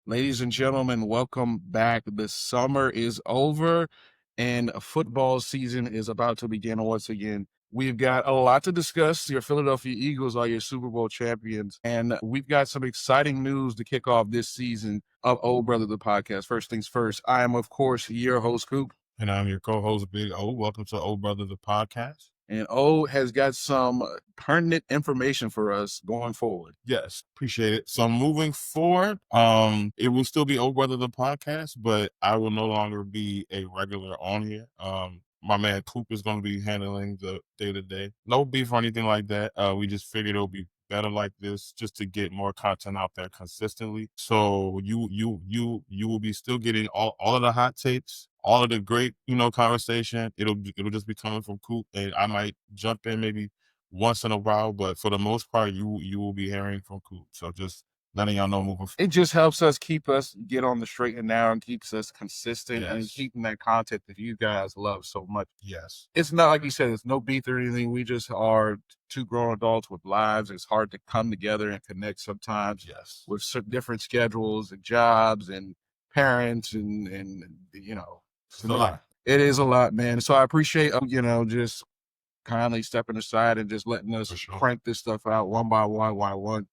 Ladies and gentlemen, welcome back. The summer is over and football season is about to begin once again. We've got a lot to discuss. Your Philadelphia Eagles are your Super Bowl champions, and we've got some exciting news to kick off this season of Old Brother the Podcast. First things first, I am, of course, your host, Coop. And I'm your co-host, Big O. Welcome to Old Brother the Podcast. And O has got some pertinent information for us going forward. Yes, appreciate it. So moving forward, it will still be Old Brother the Podcast, but I will no longer be a regular on here. My man Coop is going to be handling the day-to-day. No beef or anything like that. We just figured it'll be better like this just to get more content out there consistently. So you will be still getting all of the hot takes, all of the great, conversation. It'll just be coming from Coop, and I might jump in maybe once in a while, but for the most part, you will be hearing from Coop. So just letting y'all know moving forward. It just helps us get on the straight and narrow and keeps us consistent and Yes. keeping that content that you guys love so much. Yes. It's not like you said, it's no beef or anything. We just are two grown adults with lives. It's hard to come together and connect sometimes Yes. with different schedules and jobs and parents and It's a lot. it is a lot, man. So I appreciate, just kindly stepping aside and just letting us For sure. crank this stuff out one by one.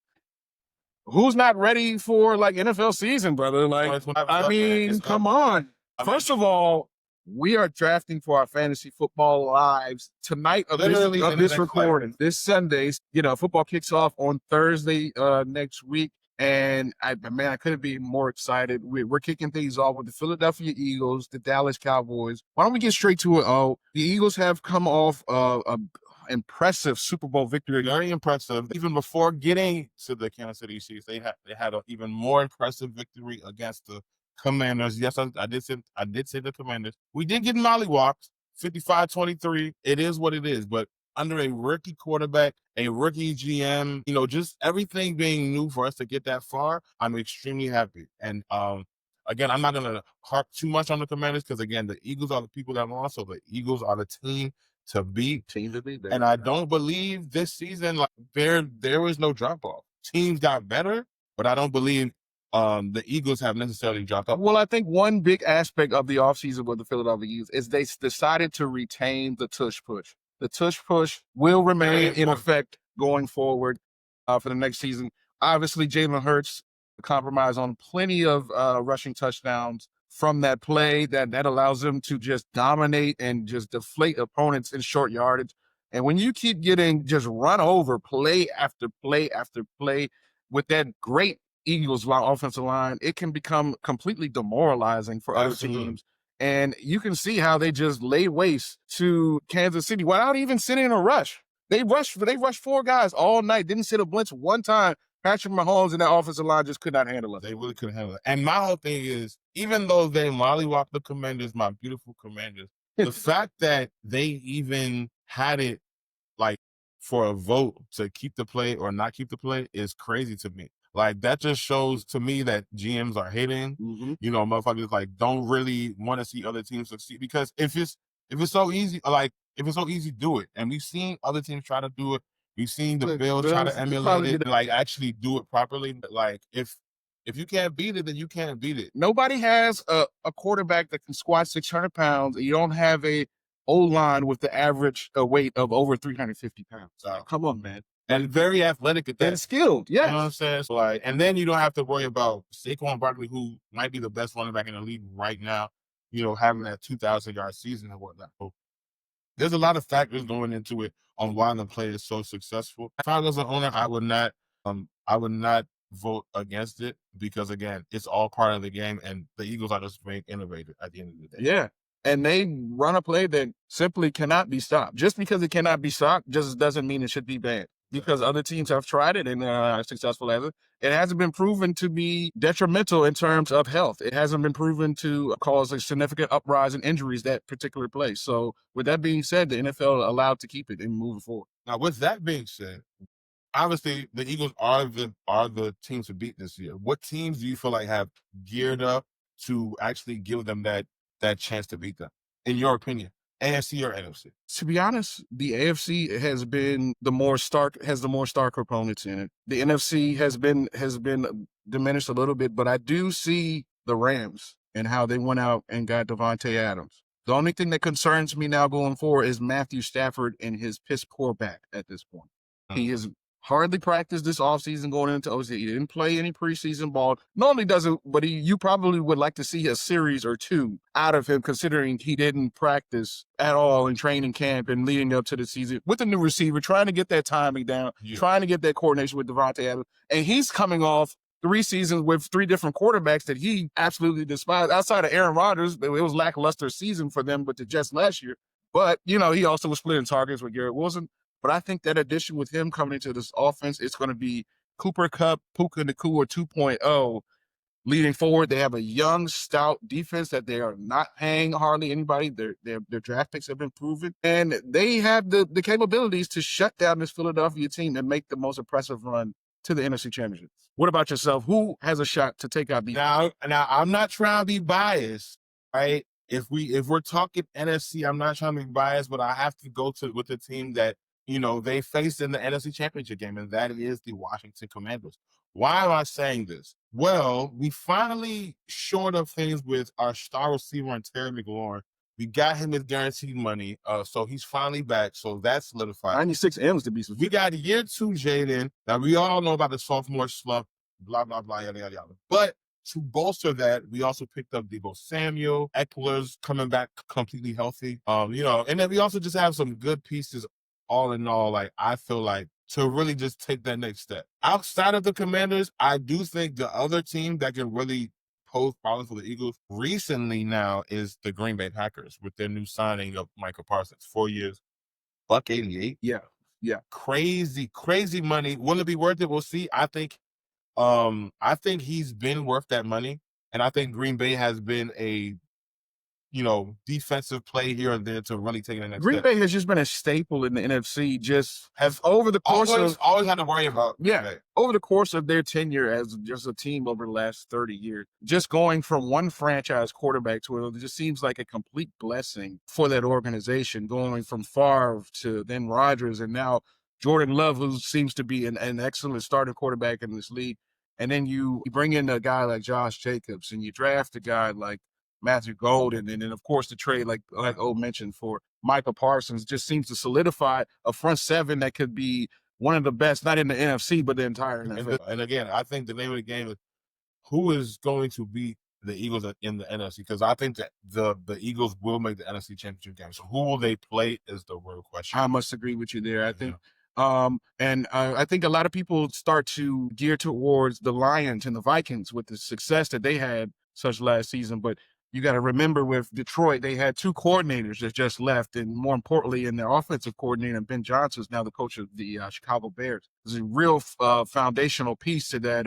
Who's not ready for like NFL season, brother? Like, I mean, come on. First of all, we are drafting for our fantasy football lives tonight of Literally in the this next recording. This Sundays, football kicks off on Thursday next week. And I couldn't be more excited. We're kicking things off with the Philadelphia Eagles, the Dallas Cowboys. Why don't we get straight to it? Oh, the Eagles have come off a impressive Super Bowl victory. Very impressive. Even before getting to the Kansas City Chiefs, they had an even more impressive victory against the Commanders. Yes, I did say the Commanders. We did get mollywopped, 55-23. It is what it is, but under a rookie quarterback, a rookie GM, just everything being new for us to get that far, I'm extremely happy. And again, I'm not going to harp too much on the Commanders because, again, the Eagles are the people that lost, so the Eagles are the team to beat. And I don't believe this season, like there was no drop off. Teams got better, but I don't believe the Eagles have necessarily dropped off. Well, I think one big aspect of the offseason with the Philadelphia Eagles is they decided to retain the tush push. The tush push will remain in effect going forward for the next season. Obviously, Jalen Hurts compromised on plenty of rushing touchdowns from that play that allows them to just dominate and just deflate opponents in short yardage. And when you keep getting just run over play after play after play with that great Eagles offensive line, it can become completely demoralizing for other teams. And you can see how they just lay waste to Kansas City without even sitting in a rush. They rushed 4 guys all night, didn't sit a blitz one time. Patrick Mahomes and that offensive line just could not handle it. They really couldn't handle it. And my whole thing is, even though they mollywopped the Commanders, my beautiful Commanders, the fact that they even had it like for a vote to keep the play or not keep the play is crazy to me. Like, that just shows to me that GMs are hating. Motherfuckers like don't really want to see other teams succeed, because if it's so easy, do it. And we've seen other teams try to do it. We've seen the Bills try to emulate it, like actually do it properly. But like, if you can't beat it, then you can't beat it. Nobody has a quarterback that can squat 600 pounds. You don't have a O-line with the average weight of over 350 pounds. Come on, man. And very athletic at that. And skilled, yeah. You know what I'm saying? So like, and then you don't have to worry about Saquon Barkley, who might be the best running back in the league right now, having that 2,000-yard season and whatnot. So there's a lot of factors going into it on why the play is so successful. If I was an owner, I would not vote against it, because again, it's all part of the game, and the Eagles are just being innovative at the end of the day. Yeah. And they run a play that simply cannot be stopped. Just because it cannot be stopped just doesn't mean it should be banned. Because other teams have tried it and are successful at it. It hasn't been proven to be detrimental in terms of health. It hasn't been proven to cause a significant uprise in injuries that particular play. So with that being said, the NFL allowed to keep it and move forward. Now, with that being said, obviously the Eagles are the team to beat this year. What teams do you feel like have geared up to actually give them that chance to beat them, in your opinion? AFC or NFC? To be honest, the AFC has the more stark opponents in it. The NFC has been diminished a little bit, but I do see the Rams and how they went out and got Devontae Adams. The only thing that concerns me now going forward is Matthew Stafford and his piss poor back at this point. He has hardly practiced this offseason going into OC. He didn't play any preseason ball. Normally doesn't, but you probably would like to see a series or two out of him, considering he didn't practice at all in training camp and leading up to the season with a new receiver, trying to get that timing down, trying to get that coordination with Devontae Adams. And he's coming off 3 seasons with 3 different quarterbacks that he absolutely despised. Outside of Aaron Rodgers, it was lackluster season for them with the Jets last year. But, he also was splitting targets with Garrett Wilson. But I think that addition with him coming into this offense, it's going to be Cooper Kupp, Puka Nacua 2.0 leading forward. They have a young, stout defense that they are not paying hardly anybody. Their draft picks have been proven. And they have the capabilities to shut down this Philadelphia team and make the most impressive run to the NFC Championship. What about yourself? Who has a shot to take out the Now I'm not trying to be biased, right? If we're talking NFC, I'm not trying to be biased, but I have to go with the team that they faced in the NFC Championship game, and that is the Washington Commanders. Why am I saying this? Well, we finally shored up things with our star receiver and Terry McLaurin. We got him his guaranteed money, so he's finally back. So that's solidified. 96 M's to be specific. We got year 2 Jaden. Now, we all know about the sophomore slump, blah, blah, blah, yada, yada, yada. But to bolster that, we also picked up Deebo Samuel. Eckler's coming back completely healthy. And then we also just have some good pieces all in all. Like, I feel like to really just take that next step. Outside of the Commanders, I do think the other team that can really pose problems for the Eagles recently now is the Green Bay Packers with their new signing of Michael Parsons. 4 years, $188. Yeah. Crazy money. Will it be worth it? We'll see. I think he's been worth that money. And I think Green Bay has been a defensive play here and there to really take it in the next Green step. Bay has just been a staple in the NFC, just has over the course always had to worry about. Yeah, over the course of their tenure as just a team over the last 30 years, just going from one franchise quarterback to another, it just seems like a complete blessing for that organization, going from Favre to then Rodgers and now Jordan Love, who seems to be an excellent starting quarterback in this league. And then you bring in a guy like Josh Jacobs and you draft a guy like Matthew Golden, and then of course the trade, like O mentioned, for Michael Parsons just seems to solidify a front seven that could be one of the best, not in the NFC, but the entire NFL. And again, I think the name of the game is who is going to beat the Eagles in the NFC, because I think that the Eagles will make the NFC Championship game. So who will they play is the real question. I must agree with you there. I think. I think a lot of people start to gear towards the Lions and the Vikings with the success that they had such last season, but you got to remember with Detroit, they had 2 coordinators that just left, and more importantly, in their offensive coordinator, Ben Johnson, is now the coach of the Chicago Bears. It's a real foundational piece to that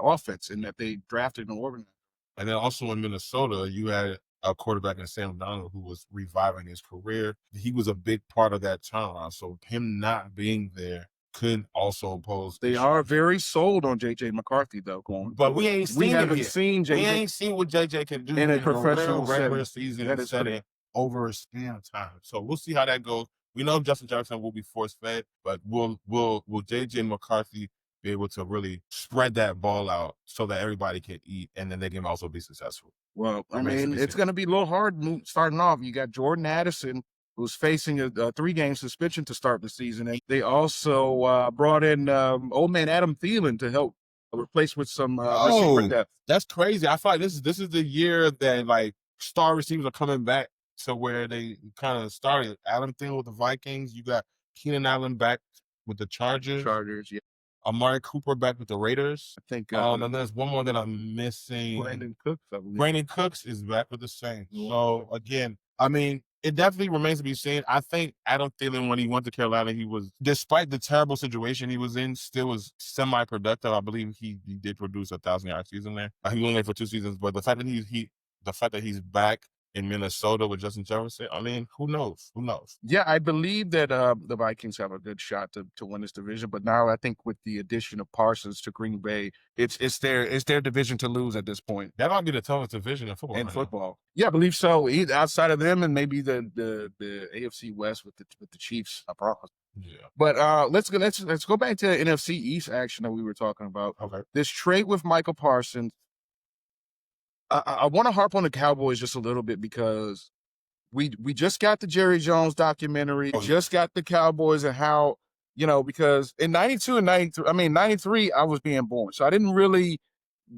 offense, and that they drafted and organized. And then also in Minnesota, you had a quarterback in Sam Darnold who was reviving his career. He was a big part of that turnaround. So him not being there could also pose. They are very sold on J.J. McCarthy, though. But we ain't seen J.J. We ain't seen what J.J. can do in a professional regular season setting over a span of time. So we'll see how that goes. We know Justin Jefferson will be force-fed, but will J.J. McCarthy be able to really spread that ball out so that everybody can eat, and then they can also be successful? Well, I mean, it's going to be a little hard starting off. You got Jordan Addison, who's facing a 3-game suspension to start the season. And they also brought in old man Adam Thielen to help replace with some receiver depth. That's crazy. I feel like this is the year that like star receivers are coming back to where they kind of started. Adam Thielen with the Vikings. You got Keenan Allen back with the Chargers. Yeah. Amari Cooper back with the Raiders. I think. And there's one more that I'm missing. Brandon Cooks, I believe. Brandon Cooks is back with the Saints. So again, I mean, it definitely remains to be seen. I think Adam Thielen, when he went to Carolina, he was, despite the terrible situation he was in, still was semi-productive. I believe he did produce a 1,000-yard season there. He was only there for 2 seasons, but the fact that he's back in Minnesota with Justin Jefferson. I mean, who knows? Who knows? Yeah, I believe that the Vikings have a good shot to win this division, but now I think with the addition of Parsons to Green Bay, it's their division to lose at this point. That might be the toughest division in football. Yeah, I believe so. Outside of them, and maybe the AFC West with the Chiefs. Yeah. But let's go back to the NFC East action that we were talking about. Okay. This trade with Michael Parsons. I want to harp on the Cowboys just a little bit because we just got the Jerry Jones documentary, just got the Cowboys and how, because in 92 and 93, I was being born. So I didn't really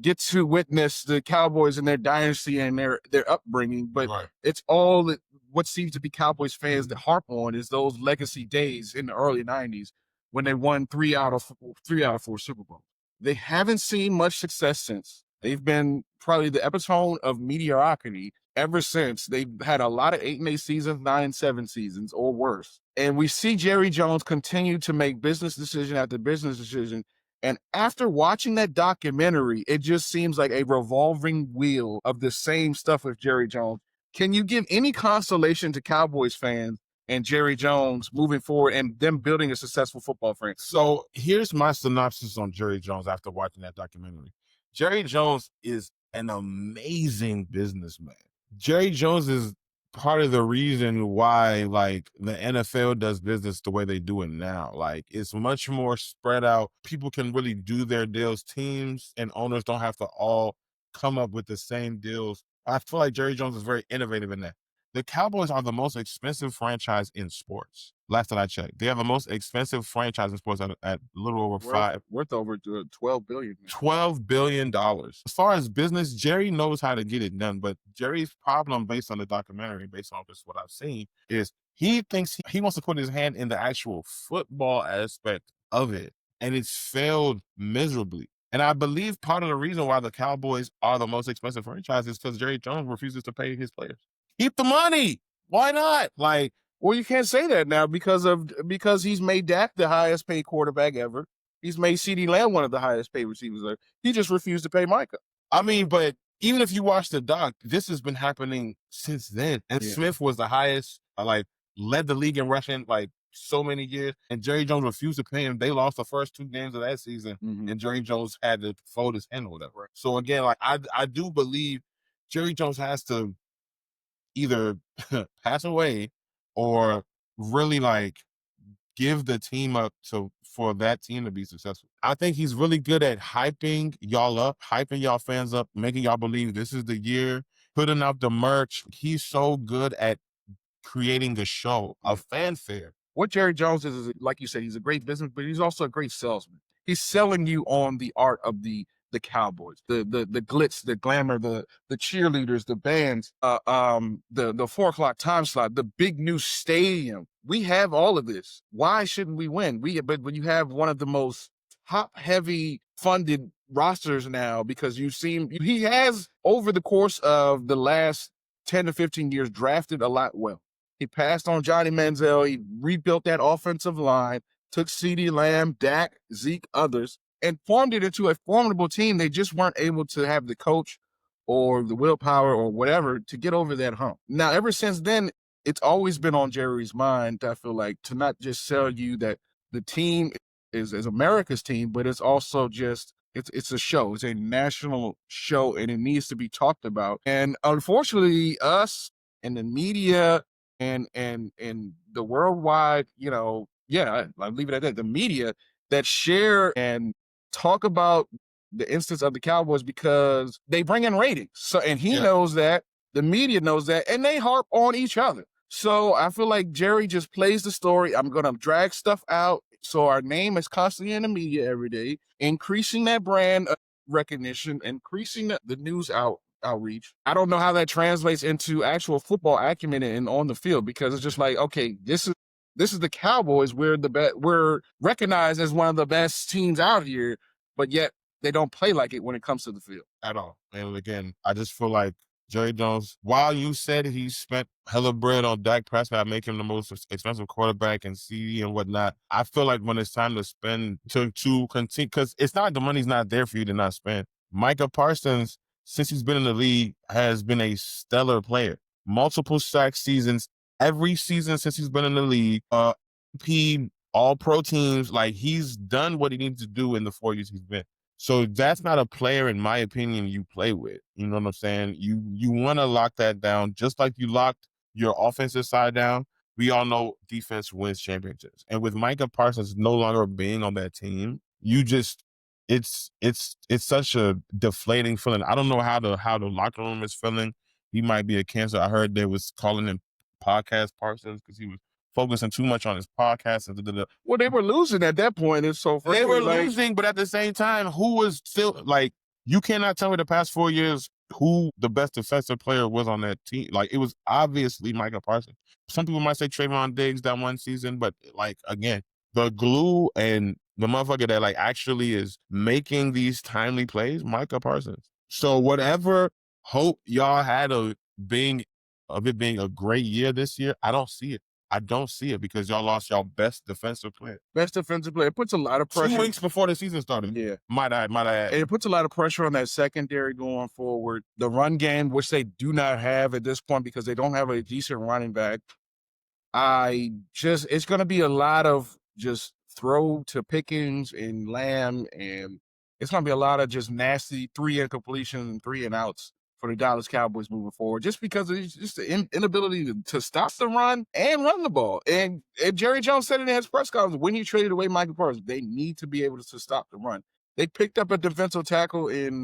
get to witness the Cowboys and their dynasty and their upbringing, but it's all that what seems to be Cowboys fans that harp on is those legacy days in the early 90s when they won 3 out of 4 Super Bowls. They haven't seen much success since. They've been probably the epitome of mediocrity ever since. They've had a lot of 8-8 seasons, 9-7 seasons, or worse. And we see Jerry Jones continue to make business decision after business decision. And after watching that documentary, it just seems like a revolving wheel of the same stuff with Jerry Jones. Can you give any consolation to Cowboys fans and Jerry Jones moving forward and them building a successful football franchise? So here's my synopsis on Jerry Jones after watching that documentary. Jerry Jones is an amazing businessman. Jerry Jones is part of the reason why, like, the NFL does business the way they do it now. Like, it's much more spread out. People can really do their deals. Teams and owners don't have to all come up with the same deals. I feel like Jerry Jones is very innovative in that. The Cowboys are the most expensive franchise in sports. Last time I checked, they are the most expensive franchise in sports at a little over worth over $12 billion. $12 billion. As far as business, Jerry knows how to get it done. But Jerry's problem, based on the documentary, based on just what I've seen, is he thinks he wants to put his hand in the actual football aspect of it, and it's failed miserably. And I believe part of the reason why the Cowboys are the most expensive franchise is because Jerry Jones refuses to pay his players. Keep the money. Why not? Like, well, you can't say that now because he's made Dak the highest paid quarterback ever. He's made CeeDee Lamb one of the highest paid receivers ever. He just refused to pay Micah. I mean, but even if you watch the doc, this has been happening since then. And Smith was the highest, led the league in rushing, so many years. And Jerry Jones refused to pay him. They lost the first 2 games of that season, and Jerry Jones had to fold his hand or whatever. So again, I do believe Jerry Jones has to either pass away or really give the team up for that team to be successful. I think he's really good at hyping y'all up, hyping y'all fans up, making y'all believe this is the year, putting out the merch. He's so good at creating a show, a fanfare. What Jerry Jones is, like you said, he's a great businessman, but he's also a great salesman. He's selling you on the art of the Cowboys, the glitz, the glamour, the cheerleaders, the bands, the 4 o'clock time slot, the big new stadium. We have all of this. Why shouldn't we win? But when you have one of the most top-heavy funded rosters now, because he has over the course of the last 10 to 15 years drafted a lot well. He passed on Johnny Manziel. He rebuilt that offensive line, took CeeDee Lamb, Dak, Zeke, others, and formed it into a formidable team. They just weren't able to have the coach or the willpower or whatever to get over that hump. Now, ever since then, it's always been on Jerry's mind, I feel like, to not just sell you that the team is America's team, but it's also just, it's a show. It's a national show, and it needs to be talked about. And unfortunately, us and the media and the worldwide, I'll leave it at that. The media that share and talk about the instance of the Cowboys because they bring in ratings. So, and he knows that, the media knows that, and they harp on each other. So I feel like Jerry just plays the story. I'm going to drag stuff out so our name is constantly in the media every day, increasing that brand recognition, increasing the news outreach. I don't know how that translates into actual football acumen and on the field, because it's just like, okay, this is the Cowboys. We're recognized as one of the best teams out here, but yet they don't play like it when it comes to the field at all. And again, I just feel like Jerry Jones, while you said he spent hella bread on Dak Prescott, make him the most expensive quarterback and CD and whatnot, I feel like when it's time to spend to continue, because it's not like the money's not there for you to not spend. Micah Parsons, since he's been in the league, has been a stellar player. multiple sack seasons every season since he's been in the league. All pro teams, like he's done what he needs to do in the 4 years he's been. So that's not a player, in my opinion, you play with. You know what I'm saying? You want to lock that down, just like you locked your offensive side down. We all know defense wins championships. And with Micah Parsons no longer being on that team, it's such a deflating feeling. I don't know how the locker room is feeling. He might be a cancer. I heard they was calling him podcast Parsons because he was focusing too much on his podcast. Well, they were losing at that point. And so they were losing, but at the same time, who was still like, you cannot tell me the past 4 years who the best defensive player was on that team. Like, it was obviously Micah Parsons. Some people might say Trayvon Diggs that one season, but like, again, the glue and the motherfucker that like actually is making these timely plays, Micah Parsons. So whatever hope y'all had of it being a great year this year, I don't see it. I don't see it because y'all lost y'all best defensive player. Best defensive player. It puts a lot of pressure. 2 weeks before the season started. Yeah. Might I add. It puts a lot of pressure on that secondary going forward. The run game, which they do not have at this point because they don't have a decent running back. It's going to be a lot of just throw to Pickens and Lamb, and it's going to be a lot of just nasty 3 incompletions and 3 and outs for the Dallas Cowboys moving forward, just because it's just the inability to stop the run and run the ball. And Jerry Jones said it in his press conference when he traded away Michael Parsons, they need to be able to stop the run. They picked up a defensive tackle in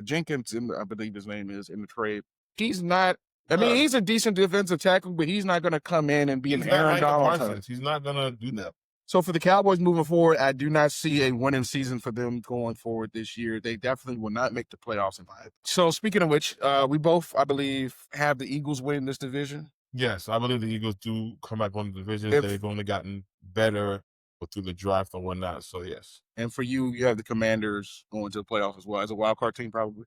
Jenkins, I believe his name is, in the trade. He's not. I mean, he's a decent defensive tackle, but he's not going to come in and be an Aaron Donald. He's not going to do that. So for the Cowboys moving forward, I do not see a winning season for them going forward this year. They definitely will not make the playoffs in my opinion. So speaking of which, we both, I believe, have the Eagles winning this division. Yes, I believe the Eagles do come back on the division. They've only gotten better through the draft and whatnot. So yes. And for you, you have the Commanders going to the playoffs as well as a wild card team, probably.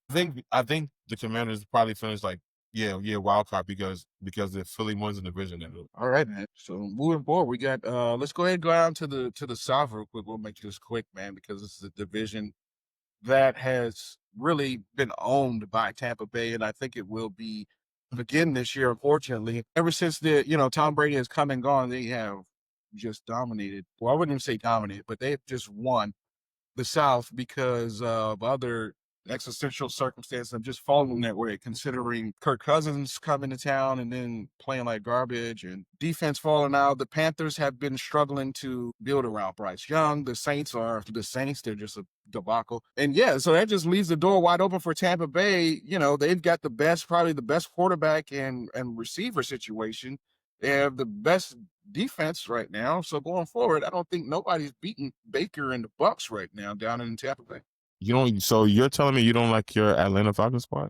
I think the Commanders probably finished like wild card because if Philly wins the division, then all right, man. So moving forward, we got let's go ahead and go down to the South real quick. We'll make this quick, man, because this is a division that has really been owned by Tampa Bay, and I think it will be again this year, unfortunately. Ever since Tom Brady has come and gone, they have just dominated. Well, I wouldn't even say dominated, but they've just won the South because of other existential circumstances. I'm just following that way, considering Kirk Cousins coming to town and then playing like garbage and defense falling out. The Panthers have been struggling to build around Bryce Young. The Saints are the Saints. They're just a debacle. And so that just leaves the door wide open for Tampa Bay. They've got probably the best quarterback and receiver situation. They have the best defense right now. So going forward, I don't think nobody's beating Baker and the Bucs right now down in Tampa Bay. So you're telling me you don't like your Atlanta Falcons squad?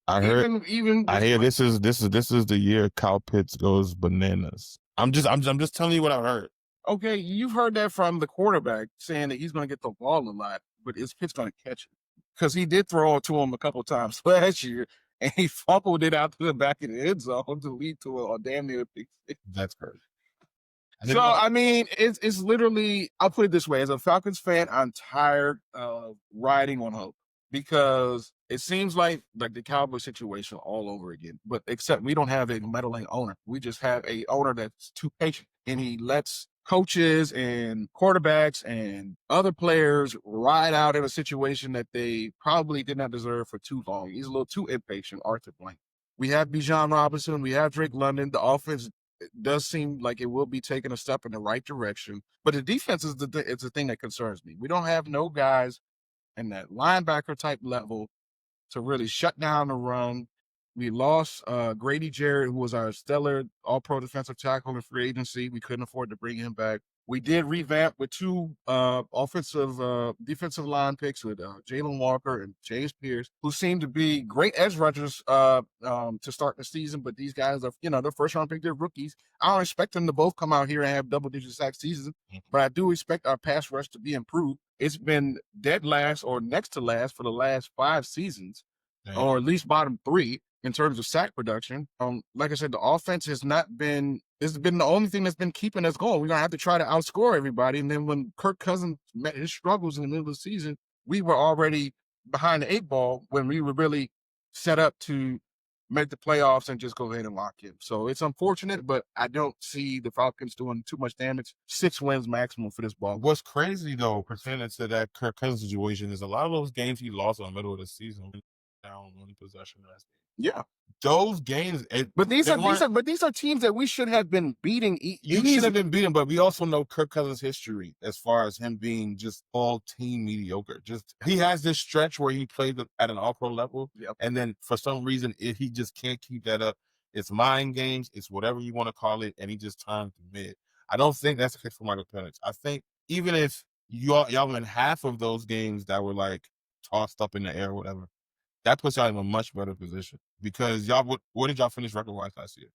I hear this is the year Kyle Pitts goes bananas. I'm just telling you what I heard. Okay, you've heard that from the quarterback saying that he's going to get the ball a lot, but is Pitts going to catch it? Because he did throw it to him a couple of times last year, and he fumbled it out to the back of the end zone to lead to a damn near pick six. That's crazy. So, I mean, it's literally, I'll put it this way. As a Falcons fan, I'm tired of riding on hope because it seems like the Cowboys situation all over again. But except we don't have a meddling owner. We just have a owner that's too patient, and he lets coaches and quarterbacks and other players ride out in a situation that they probably did not deserve for too long. He's a little too impatient, Arthur Blank. We have Bijan Robinson. We have Drake London. The offense does seem like it will be taking a step in the right direction. But the defense is the thing that concerns me. We don't have no guys in that linebacker type level to really shut down the run. We lost Grady Jarrett, who was our stellar all-pro defensive tackle in free agency. We couldn't afford to bring him back. We did revamp with 2 defensive line picks with Jalen Walker and James Pierce, who seem to be great edge rushers to start the season. But these guys are, they're first-round pick, they're rookies. I don't expect them to both come out here and have double-digit sack seasons, but I do expect our pass rush to be improved. It's been dead last or next to last for the last 5 seasons, or at least bottom 3 in terms of sack production. Like I said, the offense has been the only thing that's been keeping us going. We're going to have to try to outscore everybody. And then when Kirk Cousins met his struggles in the middle of the season, we were already behind the 8 ball when we were really set up to make the playoffs and just go ahead and lock in. So it's unfortunate, but I don't see the Falcons doing too much damage. 6 wins maximum for this ball. What's crazy though, pertaining to that Kirk Cousins situation, is a lot of those games he lost in the middle of the season down one possession last game. Yeah. Those games, but these are teams that we should have been beating. You should have been beating, but we also know Kirk Cousins' history as far as him being just all team mediocre. Just he has this stretch where he played at an all-pro level, and then for some reason, if he just can't keep that up, it's mind games, it's whatever you want to call it, and he just turns mid. I don't think that's the case for Michael Penix. I think even if y'all win half of those games that were like tossed up in the air or whatever, that puts y'all in a much better position because y'all. What did y'all finish record-wise last year?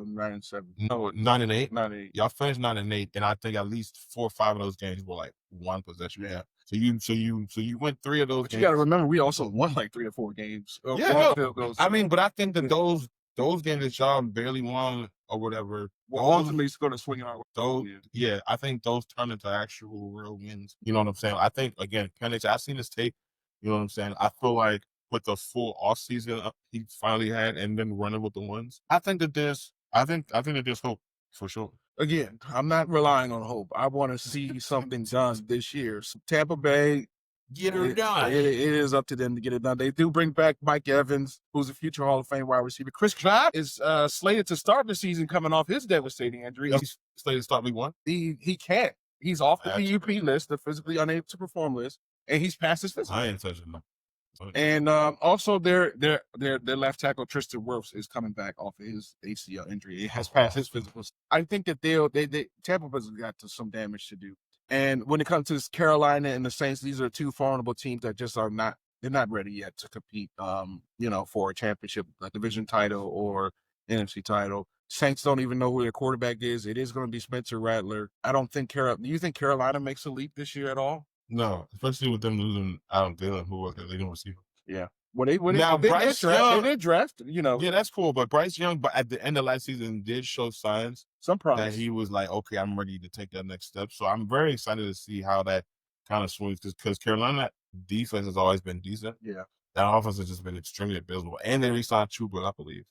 9-7. No, 9-8. 9-8. Y'all finished 9-8, and I think at least 4 or 5 of those games were like one possession. Yeah. So you went 3 of those. But games. You got to remember, we also won like 3 or 4 games. Yeah. I mean, but I think that those games that y'all barely won or whatever, ultimately it's going to swing in our way. Those, I think those turn into actual real wins. You know what I'm saying? I think again, Penix, I've seen his tape. You know what I'm saying? I feel like with the full off season he finally had, and then running with the ones, I think that there's hope for sure. Again, I'm not relying on hope. I want to see something done this year. So Tampa Bay, get her done. It is up to them to get it done. They do bring back Mike Evans, who's a future Hall of Fame wide receiver. Chris Clark is slated to start the season coming off his devastating injury. He's slated to start week 1. He can't. He's off the PUP list, the physically unable to perform list, and he's past his physical. I ain't touching them. And also their left tackle Tristan Wirfs is coming back off of his ACL injury. It has passed his physicals. I think that Tampa Bay's got some damage to do. And when it comes to Carolina and the Saints, these are 2 formidable teams that just are not ready yet to compete for a championship, a division title or NFC title. Saints don't even know who their quarterback is. It is going to be Spencer Rattler. I don't think do you think Carolina makes a leap this year at all? No, especially with them losing Adam Thielen, who was the leading receiver. Yeah. Bryce Young, they draft, Yeah, that's cool. But Bryce Young, at the end of last season, did show signs that he was like, okay, I'm ready to take that next step. So I'm very excited to see how that kind of swings because Carolina defense has always been decent. Yeah. That offense has just been extremely abysmal. And they re-signed Chuba, I believe.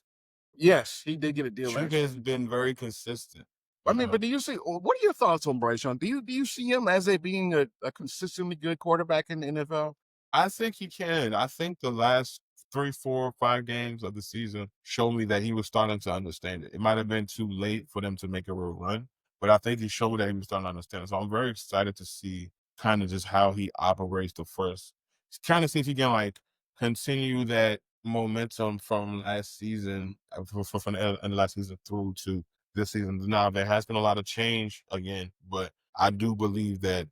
Yes, he did get a deal. Chuba has been very consistent. I mean, but do you see? What are your thoughts on Bryce Young? Do you see him as being a consistently good quarterback in the NFL? I think he can. I think the last 3, 4, 5 games of the season showed me that he was starting to understand it. It might have been too late for them to make a real run, but I think he showed that he was starting to understand it. So I'm very excited to see kind of just how he operates the first. Kind of see if he can like continue that momentum from last season, from the end of last season through to this season. Now there has been a lot of change again, but I do believe that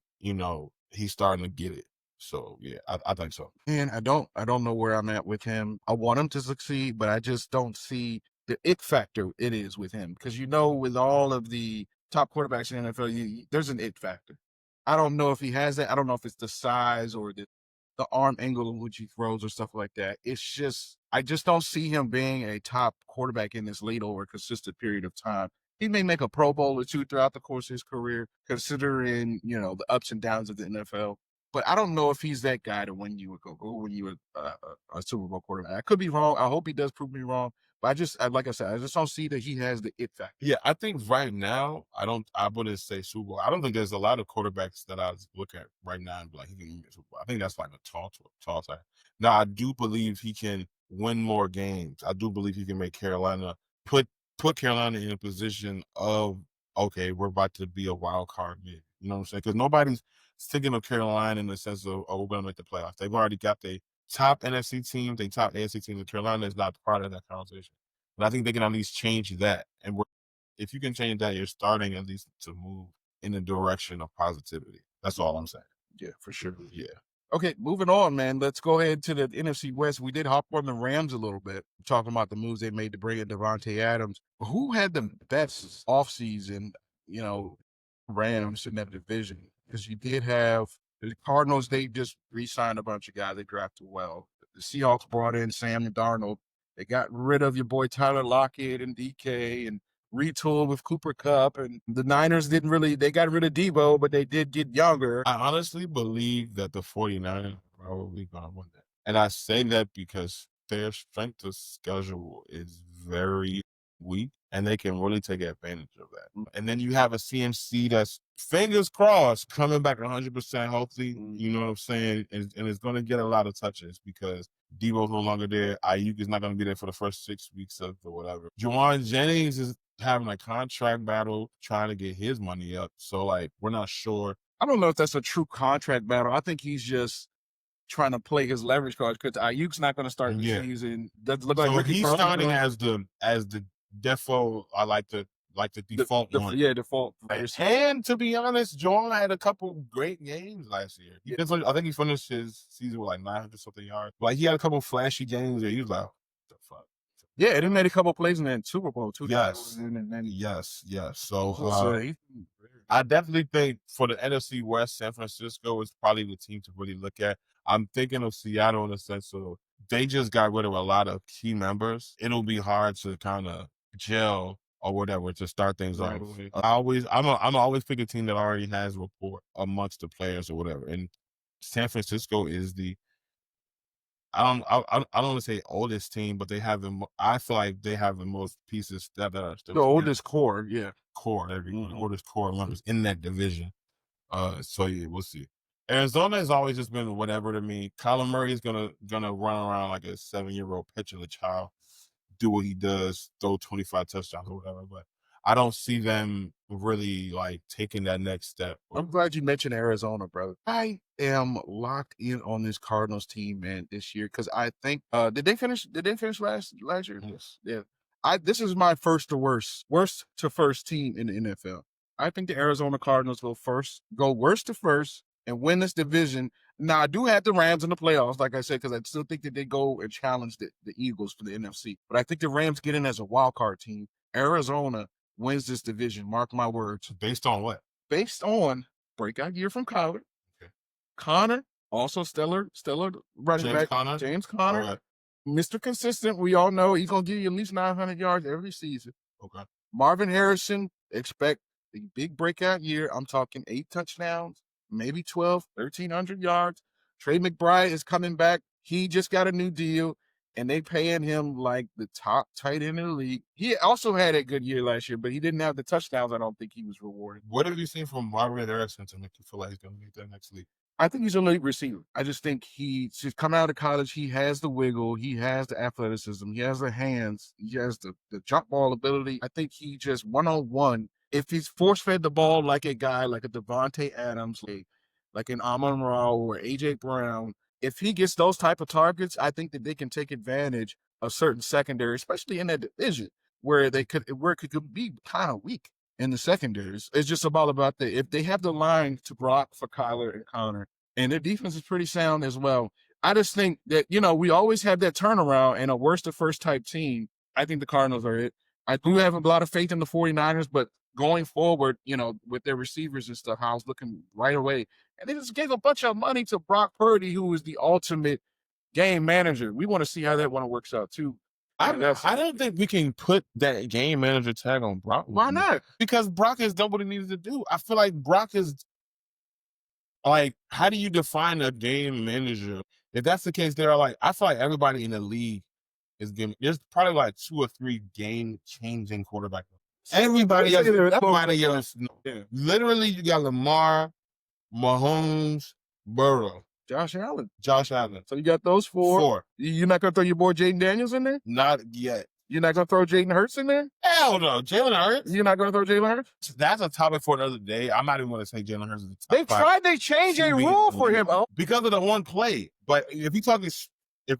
he's starting to get it. So yeah, I think so. And I don't know where I'm at with him. I want him to succeed, but I just don't see the it factor it is with him because with all of the top quarterbacks in the NFL, there's an it factor. I don't know if he has that. I don't know if it's the size or the arm angle in which he throws or stuff like that. It's just I just don't see him being a top quarterback in this late over a consistent period of time. He may make a Pro Bowl or 2 throughout the course of his career, considering the ups and downs of the NFL. But I don't know if he's that guy to win you a Super Bowl quarterback. I could be wrong. I hope he does prove me wrong. But like I said, I just don't see that he has the it factor. Yeah, I think right now, I wouldn't say Super Bowl. I don't think there's a lot of quarterbacks that I look at right now and be like, he can win Super Bowl. I think that's like a tall side. Now, I do believe he can win more games. I do believe he can make Carolina, put Carolina in a position of, okay, we're about to be a wild card mid. You know what I'm saying? Because nobody's thinking of Carolina in the sense of, we're going to make the playoffs. They've already got the top NFC teams, they top AFC teams, and Carolina is not part of that conversation. But I think they can at least change that. And if you can change that, you're starting at least to move in the direction of positivity. That's all I'm saying. Yeah, for sure. Yeah. Okay, moving on, man. Let's go ahead to the NFC West. We did hop on the Rams a little bit, talking about the moves they made to bring in Devontae Adams. Who had the best offseason, Rams in that division? Because you did have the Cardinals, they just re-signed a bunch of guys they drafted well. The Seahawks brought in Sam Darnold. They got rid of your boy Tyler Lockett and DK and retooled with Cooper Kupp. And the Niners they got rid of Debo, but they did get younger. I honestly believe that the 49ers are probably going to win that. And I say that because their strength of schedule is very weak, and they can really take advantage of that. And then you have a CMC that's, fingers crossed, coming back 100% healthy. You know what I'm saying? And it's going to get a lot of touches because Debo's no longer there. Ayuk is not going to be there for the first 6 weeks of or whatever. Juwan Jennings is having a contract battle trying to get his money up. So, like, we're not sure. I don't know if that's a true contract battle. I think he's just trying to play his leverage cards because Ayuk's not going to start the season. Doesn't look like So Ricky he's Pearl's starting doing. as the default. I like the default one. Yeah, default. And to be honest, John had a couple great games last year. I think he finished his season with like 900 something yards. Like he had a couple flashy games where he was like, what the fuck? Yeah, and he made a couple plays in that Super Bowl too. Yes. Yes. So I definitely think for the NFC West, San Francisco is probably the team to really look at. I'm thinking of Seattle in the sense of they just got rid of a lot of key members. It'll be hard to kind of gel or whatever to start things off. I'm always pick a team that already has rapport amongst the players or whatever. And San Francisco is the I don't want to say oldest team, but they have I feel like they have the most pieces that are still the oldest core, oldest core members in that division. So yeah, we'll see. Arizona has always just been whatever to me. Kyler Murray is gonna run around like a 7-year-old pitching a child, do what he does, throw 25 touchdowns or whatever. But I don't see them really like taking that next step. I'm glad you mentioned Arizona, brother. I am locked in on this Cardinals team, man, this year because I think did they finish last year? Yes. Yeah. This is my worst to first team in the NFL. I think the Arizona Cardinals go worst to first and win this division. Now, I do have the Rams in the playoffs, like I said, because I still think that they go and challenge the Eagles for the NFC. But I think the Rams get in as a wild card team. Arizona wins this division. Mark my words. Based on what? Based on breakout year from Kyler. Okay. Connor, also stellar running back. James Conner. Right. Mr. Consistent. We all know he's going to give you at least 900 yards every season. Okay. Marvin Harrison, expect a big breakout year. I'm talking 8 touchdowns, maybe 12, 1,300 yards. Trey McBride is coming back. He just got a new deal, and they paying him like the top tight end in the league. He also had a good year last year, but he didn't have the touchdowns. I don't think he was rewarded. What have you seen from Marvin Harrison to make you feel like he's going to make that next league? I think he's an elite receiver. I just think he's just coming out of college. He has the wiggle. He has the athleticism. He has the hands. He has the jump ball ability. I think he just one-on-one, if he's force-fed the ball like a guy like a Devontae Adams, like an Amon-Ra or A.J. Brown, if he gets those type of targets, I think that they can take advantage of certain secondary, especially in that division where it could be kind of weak in the secondaries. It's just about if they have the line to block for Kyler and Connor, and their defense is pretty sound as well. I just think that, we always have that turnaround and a worst to first type team. I think the Cardinals are it. I do have a lot of faith in the 49ers, but going forward, with their receivers and stuff, I was looking right away. And they just gave a bunch of money to Brock Purdy, who is the ultimate game manager. We want to see how that one works out too. I don't think we can put that game manager tag on Brock. Why not? Because Brock has done what he needed to do. I feel like Brock is like, how do you define a game manager? If that's the case, I feel like everybody in the league is giving. There's probably like 2 or 3 game-changing quarterbacks. Everybody else. Literally, you got Lamar, Mahomes, Burrow. Josh Allen. So you got those 4. You're not going to throw your boy Jaden Daniels in there? Not yet. You're not going to throw Jaden Hurts in there? Hell no. Jalen Hurts? You're not going to throw Jalen Hurts? That's a topic for another day. I'm not even going to say Jalen Hurts is the top 5. They changed a rule for him. Because of the one play. But if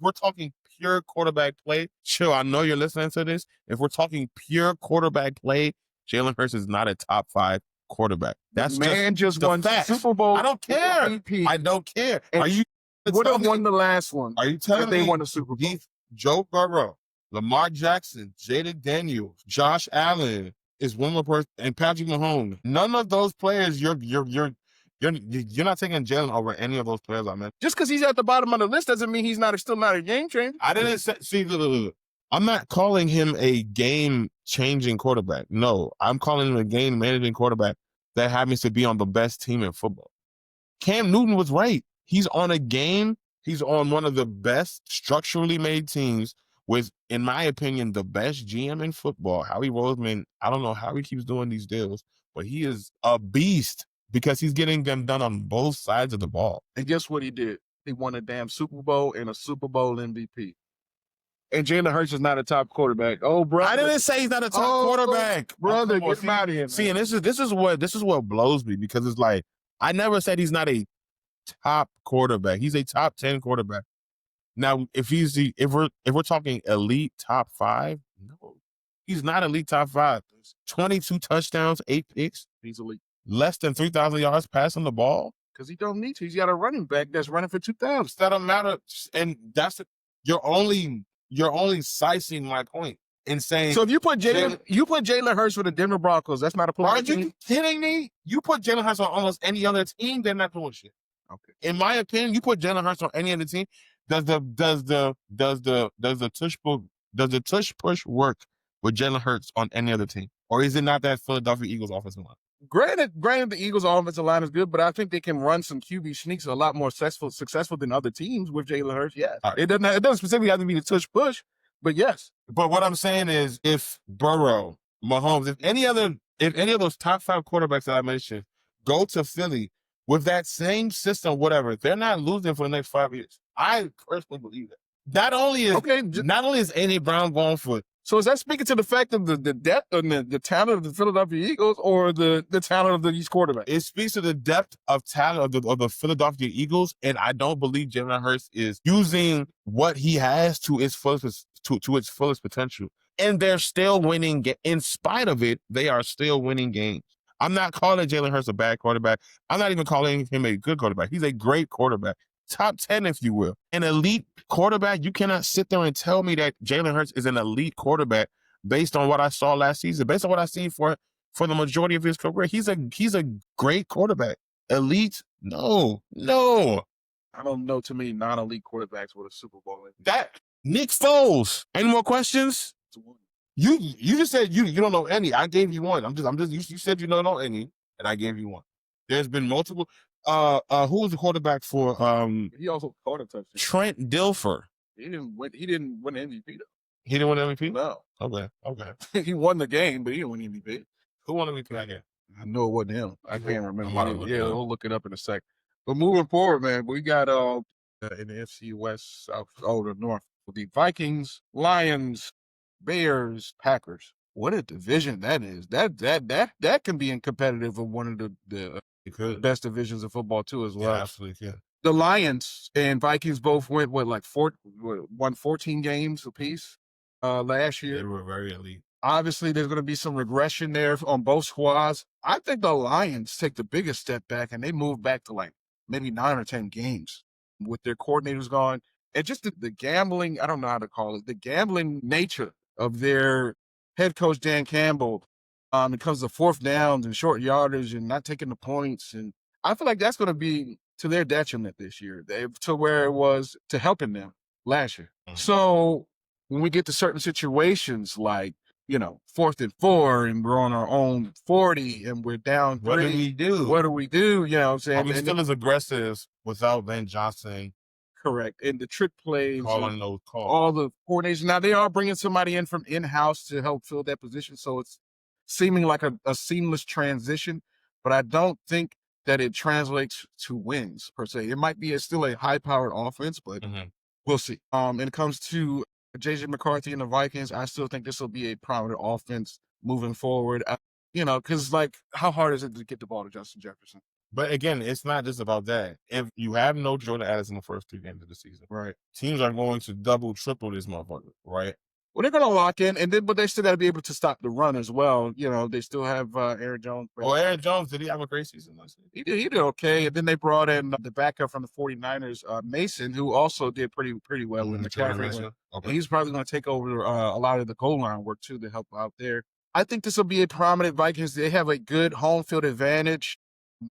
we're talking pure quarterback play, chill, I know you're listening to this. If we're talking pure quarterback play, Jalen Hurts is not a top 5 quarterback. That's just won Super Bowl. I don't care. I don't care. Are you would have won the last one? Are you telling me they won the Super Bowl? Joe Burrow, Lamar Jackson, Jaden Daniels, Josh Allen is one more person, and Patrick Mahomes. None of those players you're not taking Jalen over any of those players I mentioned. Just because he's at the bottom of the list doesn't mean he's still not a game changer. I didn't say. Look. I'm not calling him a game-changing quarterback. No, I'm calling him a game-managing quarterback that happens to be on the best team in football. Cam Newton was right. He's on a game He's on one of the best structurally made teams with, in my opinion, the best GM in football. Howie Roseman, I don't know how he keeps doing these deals, but he is a beast because he's getting them done on both sides of the ball. And guess what he did? He won a damn Super Bowl and a Super Bowl MVP. And Jalen Hurts is not a top quarterback. Oh, brother. I didn't say he's not a top quarterback. Brother, get him out of here. See, and this is what blows me, because it's like, I never said he's not a top quarterback. He's a top 10 quarterback. Now, if we're talking elite top 5, no, he's not elite top 5. 22 touchdowns, 8 picks. He's elite. Less than 3,000 yards passing the ball. Because he don't need to. He's got a running back that's running for 2,000. That don't matter. And you're only sizing my point and saying. So if you put Jalen Hurts with the Denver Broncos, that's not a player. Are you kidding me? You put Jalen Hurts on almost any other team, they're not doing shit. Okay. In my opinion, you put Jalen Hurts on any other team, does the tush push work with Jalen Hurts on any other team? Or is it not that Philadelphia Eagles offensive line? Granted, the Eagles' offensive line is good, but I think they can run some QB sneaks a lot more successful than other teams with Jalen Hurts. Yes. Right. It doesn't specifically have to be the tush push, but yes. But what I'm saying is, if Burrow, Mahomes, if any of those top 5 quarterbacks that I mentioned go to Philly with that same system, whatever, they're not losing for the next 5 years. I personally believe that. Not only is A.J. Brown going for it. So is that speaking to the fact of the depth and the talent of the Philadelphia Eagles, or the talent of the East quarterback? It speaks to the depth of talent of the Philadelphia Eagles, and I don't believe Jalen Hurts is using what he has to its fullest potential. And they're still winning. In spite of it, they are still winning games. I'm not calling Jalen Hurts a bad quarterback. I'm not even calling him a good quarterback. He's a great quarterback. Top 10, if you will. An elite quarterback, you cannot sit there and tell me that Jalen Hurts is an elite quarterback based on what I saw last season, based on what I've seen for the majority of his career. He's a great quarterback. Elite? No. I don't know too many non-elite quarterbacks with a Super Bowl. That Nick Foles. Any more questions? You just said you don't know any. I gave you one. You said you don't know any, and I gave you one. There's been multiple. Who was the quarterback for? He also caught a touchdown. Trent Dilfer. He didn't win MVP though. He didn't win MVP? No. Okay. He won the game, but he didn't win MVP. Who won MVP that game? I know it wasn't him. I can't remember. We'll look it up in a sec. But moving forward, man, we got in the AFC West, South, the North, the Vikings, Lions, Bears, Packers. What a division that is. That can be in competitive with one of the best divisions of football too, as well. Yeah, absolutely. Yeah. The Lions and Vikings both won 14 games apiece last year. They were very elite. Obviously, there's going to be some regression there on both squads. I think the Lions take the biggest step back, and they move back to like maybe 9 or 10 games with their coordinators gone. And just the gambling, I don't know how to call it, the gambling nature of their head coach, Dan Campbell, it comes to 4th downs and short yardage and not taking the points. And I feel like that's going to be to their detriment this year, to where it was to helping them last year. Mm-hmm. So when we get to certain situations like, 4th and 4 and we're on our own 40 and we're down 3. What do we do? What do we do? You know what I'm saying? Are we still as aggressive without Ben Johnson? Correct. And the trick plays. Calling those calls. All the coordination. Now, they are bringing somebody in from in-house to help fill that position. So it's seeming like a seamless transition. But I don't think that it translates to wins, per se. It might be still a high-powered offense, but we'll see. When it comes to J.J. McCarthy and the Vikings, I still think this will be a prominent offense moving forward. Because, how hard is it to get the ball to Justin Jefferson? But again, it's not just about that. If you have no Jordan Addison in the first 3 games of the season, right? Teams are going to double, triple this motherfucker, right? Well, they're going to lock in, but they still got to be able to stop the run as well. They still have Aaron Jones. Well, Aaron Jones, did he have a great season last year? He did okay. And then they brought in the backup from the 49ers, Mason, who also did pretty well with McCaffrey. Okay. And he's probably going to take over a lot of the goal line work, too, to help out there. I think this will be a prominent Vikings. They have a good home field advantage.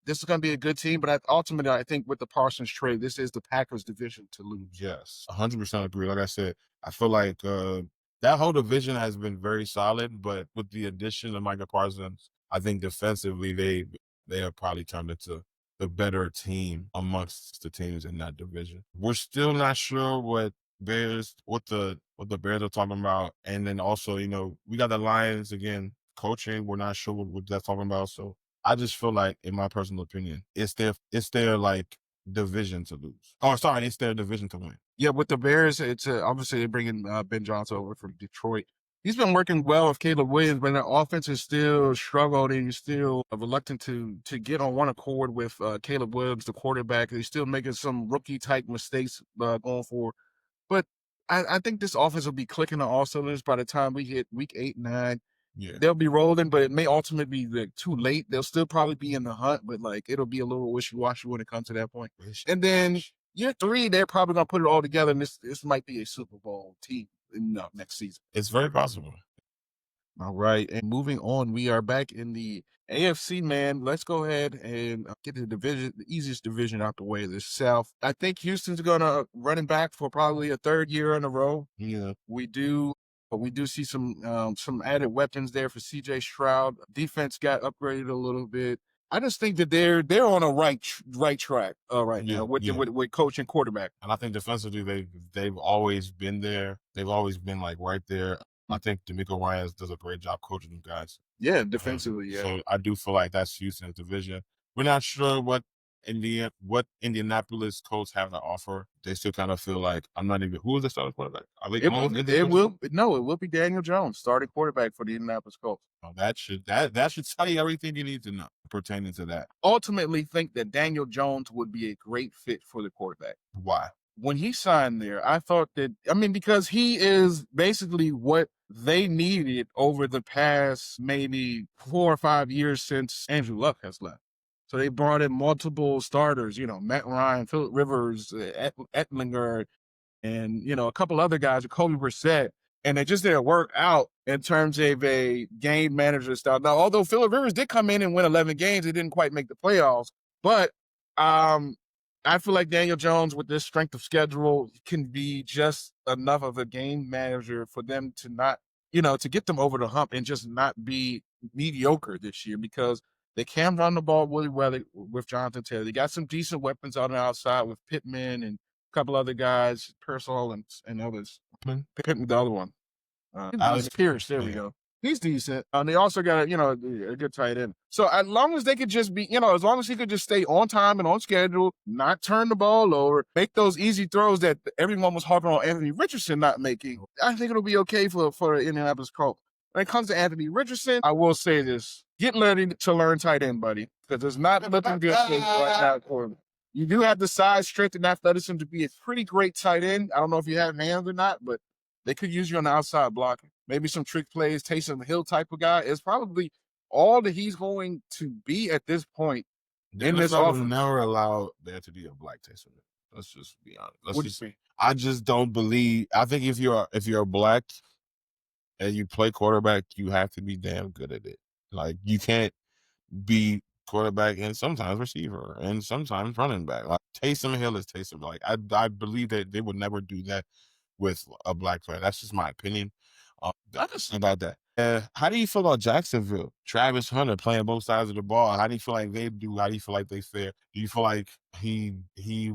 This is going to be a good team, but ultimately, I think with the Parsons trade, this is the Packers' division to lose. Yes, 100% agree. Like I said, I feel like that whole division has been very solid, but with the addition of Micah Parsons, I think defensively they have probably turned into the better team amongst the teams in that division. We're still not sure what the Bears are talking about. And then also, we got the Lions again coaching. We're not sure what that's talking about. So I just feel like, in my personal opinion, it's their like division to lose. Oh, sorry, it's their division to win. Yeah, with the Bears, it's obviously they're bringing Ben Johnson over from Detroit. He's been working well with Caleb Williams, but their offense is still struggled, and he's still reluctant to get on one accord with Caleb Williams, the quarterback. He's still making some rookie-type mistakes going forward. But I think this offense will be clicking on all cylinders by the time we hit week 8, 9. Yeah. They'll be rolling, but it may ultimately be too late. They'll still probably be in the hunt, but it'll be a little wishy-washy when it comes to that point. And then year 3, they're probably gonna put it all together, and this might be a Super Bowl team next season. It's very possible. All right, and moving on, we are back in the AFC, man. Let's go ahead and get the easiest division out the way, the South. I think Houston's gonna running back for probably a 3rd year in a row. Yeah, we do see some added weapons there for CJ Stroud. Defense got upgraded a little bit. I just think that they're on a right track right now with coach and quarterback. And I think defensively they've always been there. They've always been right there. I think DeMeco Ryans does a great job coaching them guys. Yeah, defensively, yeah. So I do feel like that's Houston's division. We're not sure what Indianapolis Colts have to offer. They still kind of feel like, I'm not even, who is the starting quarterback? It will be Daniel Jones, starting quarterback for the Indianapolis Colts. Oh, that should tell you everything you need to know pertaining to that. Ultimately, think that Daniel Jones would be a great fit for the quarterback. Why? When he signed there, I thought because he is basically what they needed over the past maybe 4 or 5 years since Andrew Luck has left. So they brought in multiple starters, Matt Ryan, Phillip Rivers, Etlinger, and, a couple other guys, Jacoby Brissett, and they just didn't work out in terms of a game manager style. Now, although Phillip Rivers did come in and win 11 games, he didn't quite make the playoffs. But I feel like Daniel Jones, with this strength of schedule, can be just enough of a game manager for them to not, to get them over the hump and just not be mediocre this year, because they can run the ball really well with Jonathan Taylor. They got some decent weapons on the outside with Pittman and a couple other guys, Pearsall and others. Pittman, the other one. Alex Pierce, there we go. He's decent. And they also got a good tight end. So as long as they could just be, as long as he could just stay on time and on schedule, not turn the ball over, make those easy throws that everyone was harping on Anthony Richardson not making, I think it'll be okay for the Indianapolis Colts. When it comes to Anthony Richardson, I will say this: get ready to learn tight end, buddy, because it's not looking good right now for him. You do have the size, strength, and athleticism to be a pretty great tight end. I don't know if you have hands or not, but they could use you on the outside blocking. Maybe some trick plays, Taysom Hill type of guy. It's probably all that he's going to be at this point in this offense. Never allow there to be a black Taysom Hill. Let's just be honest. I just don't believe. I think if you're black and you play quarterback, you have to be damn good at it. You can't be quarterback and sometimes receiver and sometimes running back. Taysom Hill is Taysom. I believe that they would never do that with a black player. That's just my opinion. That's about that. How do you feel about Jacksonville? Travis Hunter playing both sides of the ball. How do you feel like they do? How do you feel like they fare? Do you feel like he?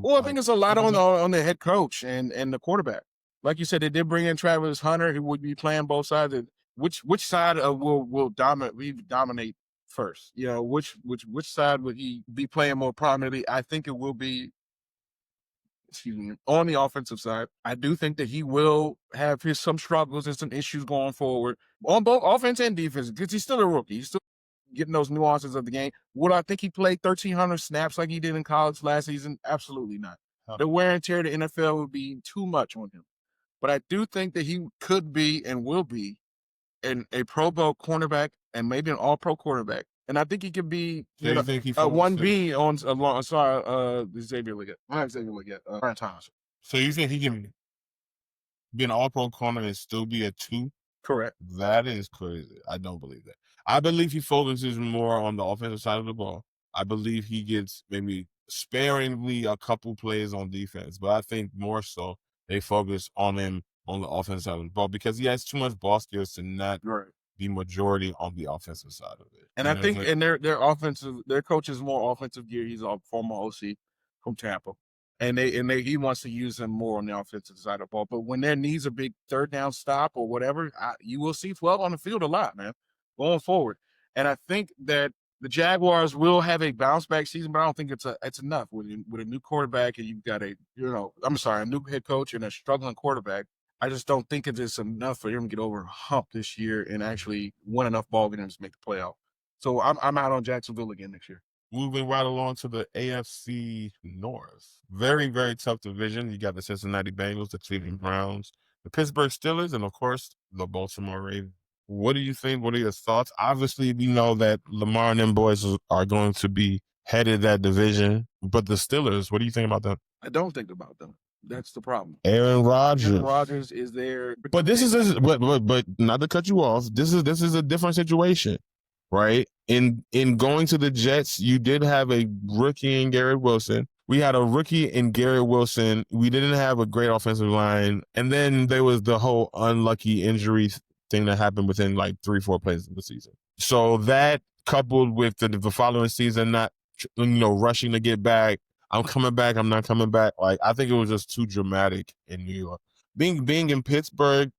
Well, I think it's a lot on the head coach and the quarterback. Like you said, they did bring in Travis Hunter, who would be playing both sides. Which side will dominate first? Which side would he be playing more prominently? I think it will be, on the offensive side. I do think that he will have some struggles and some issues going forward on both offense and defense, because he's still a rookie. He's still getting those nuances of the game. Would I think he played 1,300 snaps like he did in college last season? Absolutely not. The wear and tear of the NFL would be too much on him. But I do think that he could be and will be a Pro Bowl cornerback and maybe an All-Pro quarterback. And I think he could be a 1B alongside Xavier Leggett. Not Xavier Leggett, Brian Thomas. So you think he can be an All-Pro corner and still be a 2? Correct. That is crazy. I don't believe that. I believe he focuses more on the offensive side of the ball. I believe he gets maybe sparingly a couple plays on defense, but I think more so they focus on him on the offensive side of the ball because he has too much ball skills to not the majority on the offensive side of it. And I think, and their coach is more offensive gear. He's a former OC from Tampa, and he wants to use him more on the offensive side of the ball. But when there needs a big third down stop or whatever, you will see 12 on the field a lot, man, going forward. And I think that the Jaguars will have a bounce back season, but I don't think it's enough with a new quarterback and you've got a new head coach and a struggling quarterback. I just don't think it is enough for him to get over a hump this year and actually win enough ball games to make the playoff. So I'm out on Jacksonville again next year. Moving right along to the AFC North. Very, very tough division. You got the Cincinnati Bengals, the Cleveland Browns, the Pittsburgh Steelers, and of course, the Baltimore Ravens. What do you think? What are your thoughts? Obviously, we know that Lamar and them boys are going to be headed that division, but the Steelers, what do you think about them? I don't think about them. That's the problem. Aaron Rodgers is there, but this is but not to cut you off. This is a different situation, right? In going to the Jets, you did have a rookie in Garrett Wilson. We had a rookie in Garrett Wilson. We didn't have a great offensive line, and then there was the whole unlucky injury thing that happened within like 3-4 plays of the season. So that coupled with the following season not rushing to get back. I'm coming back. I'm not coming back. Like, I think it was just too dramatic in New York. Being in Pittsburgh,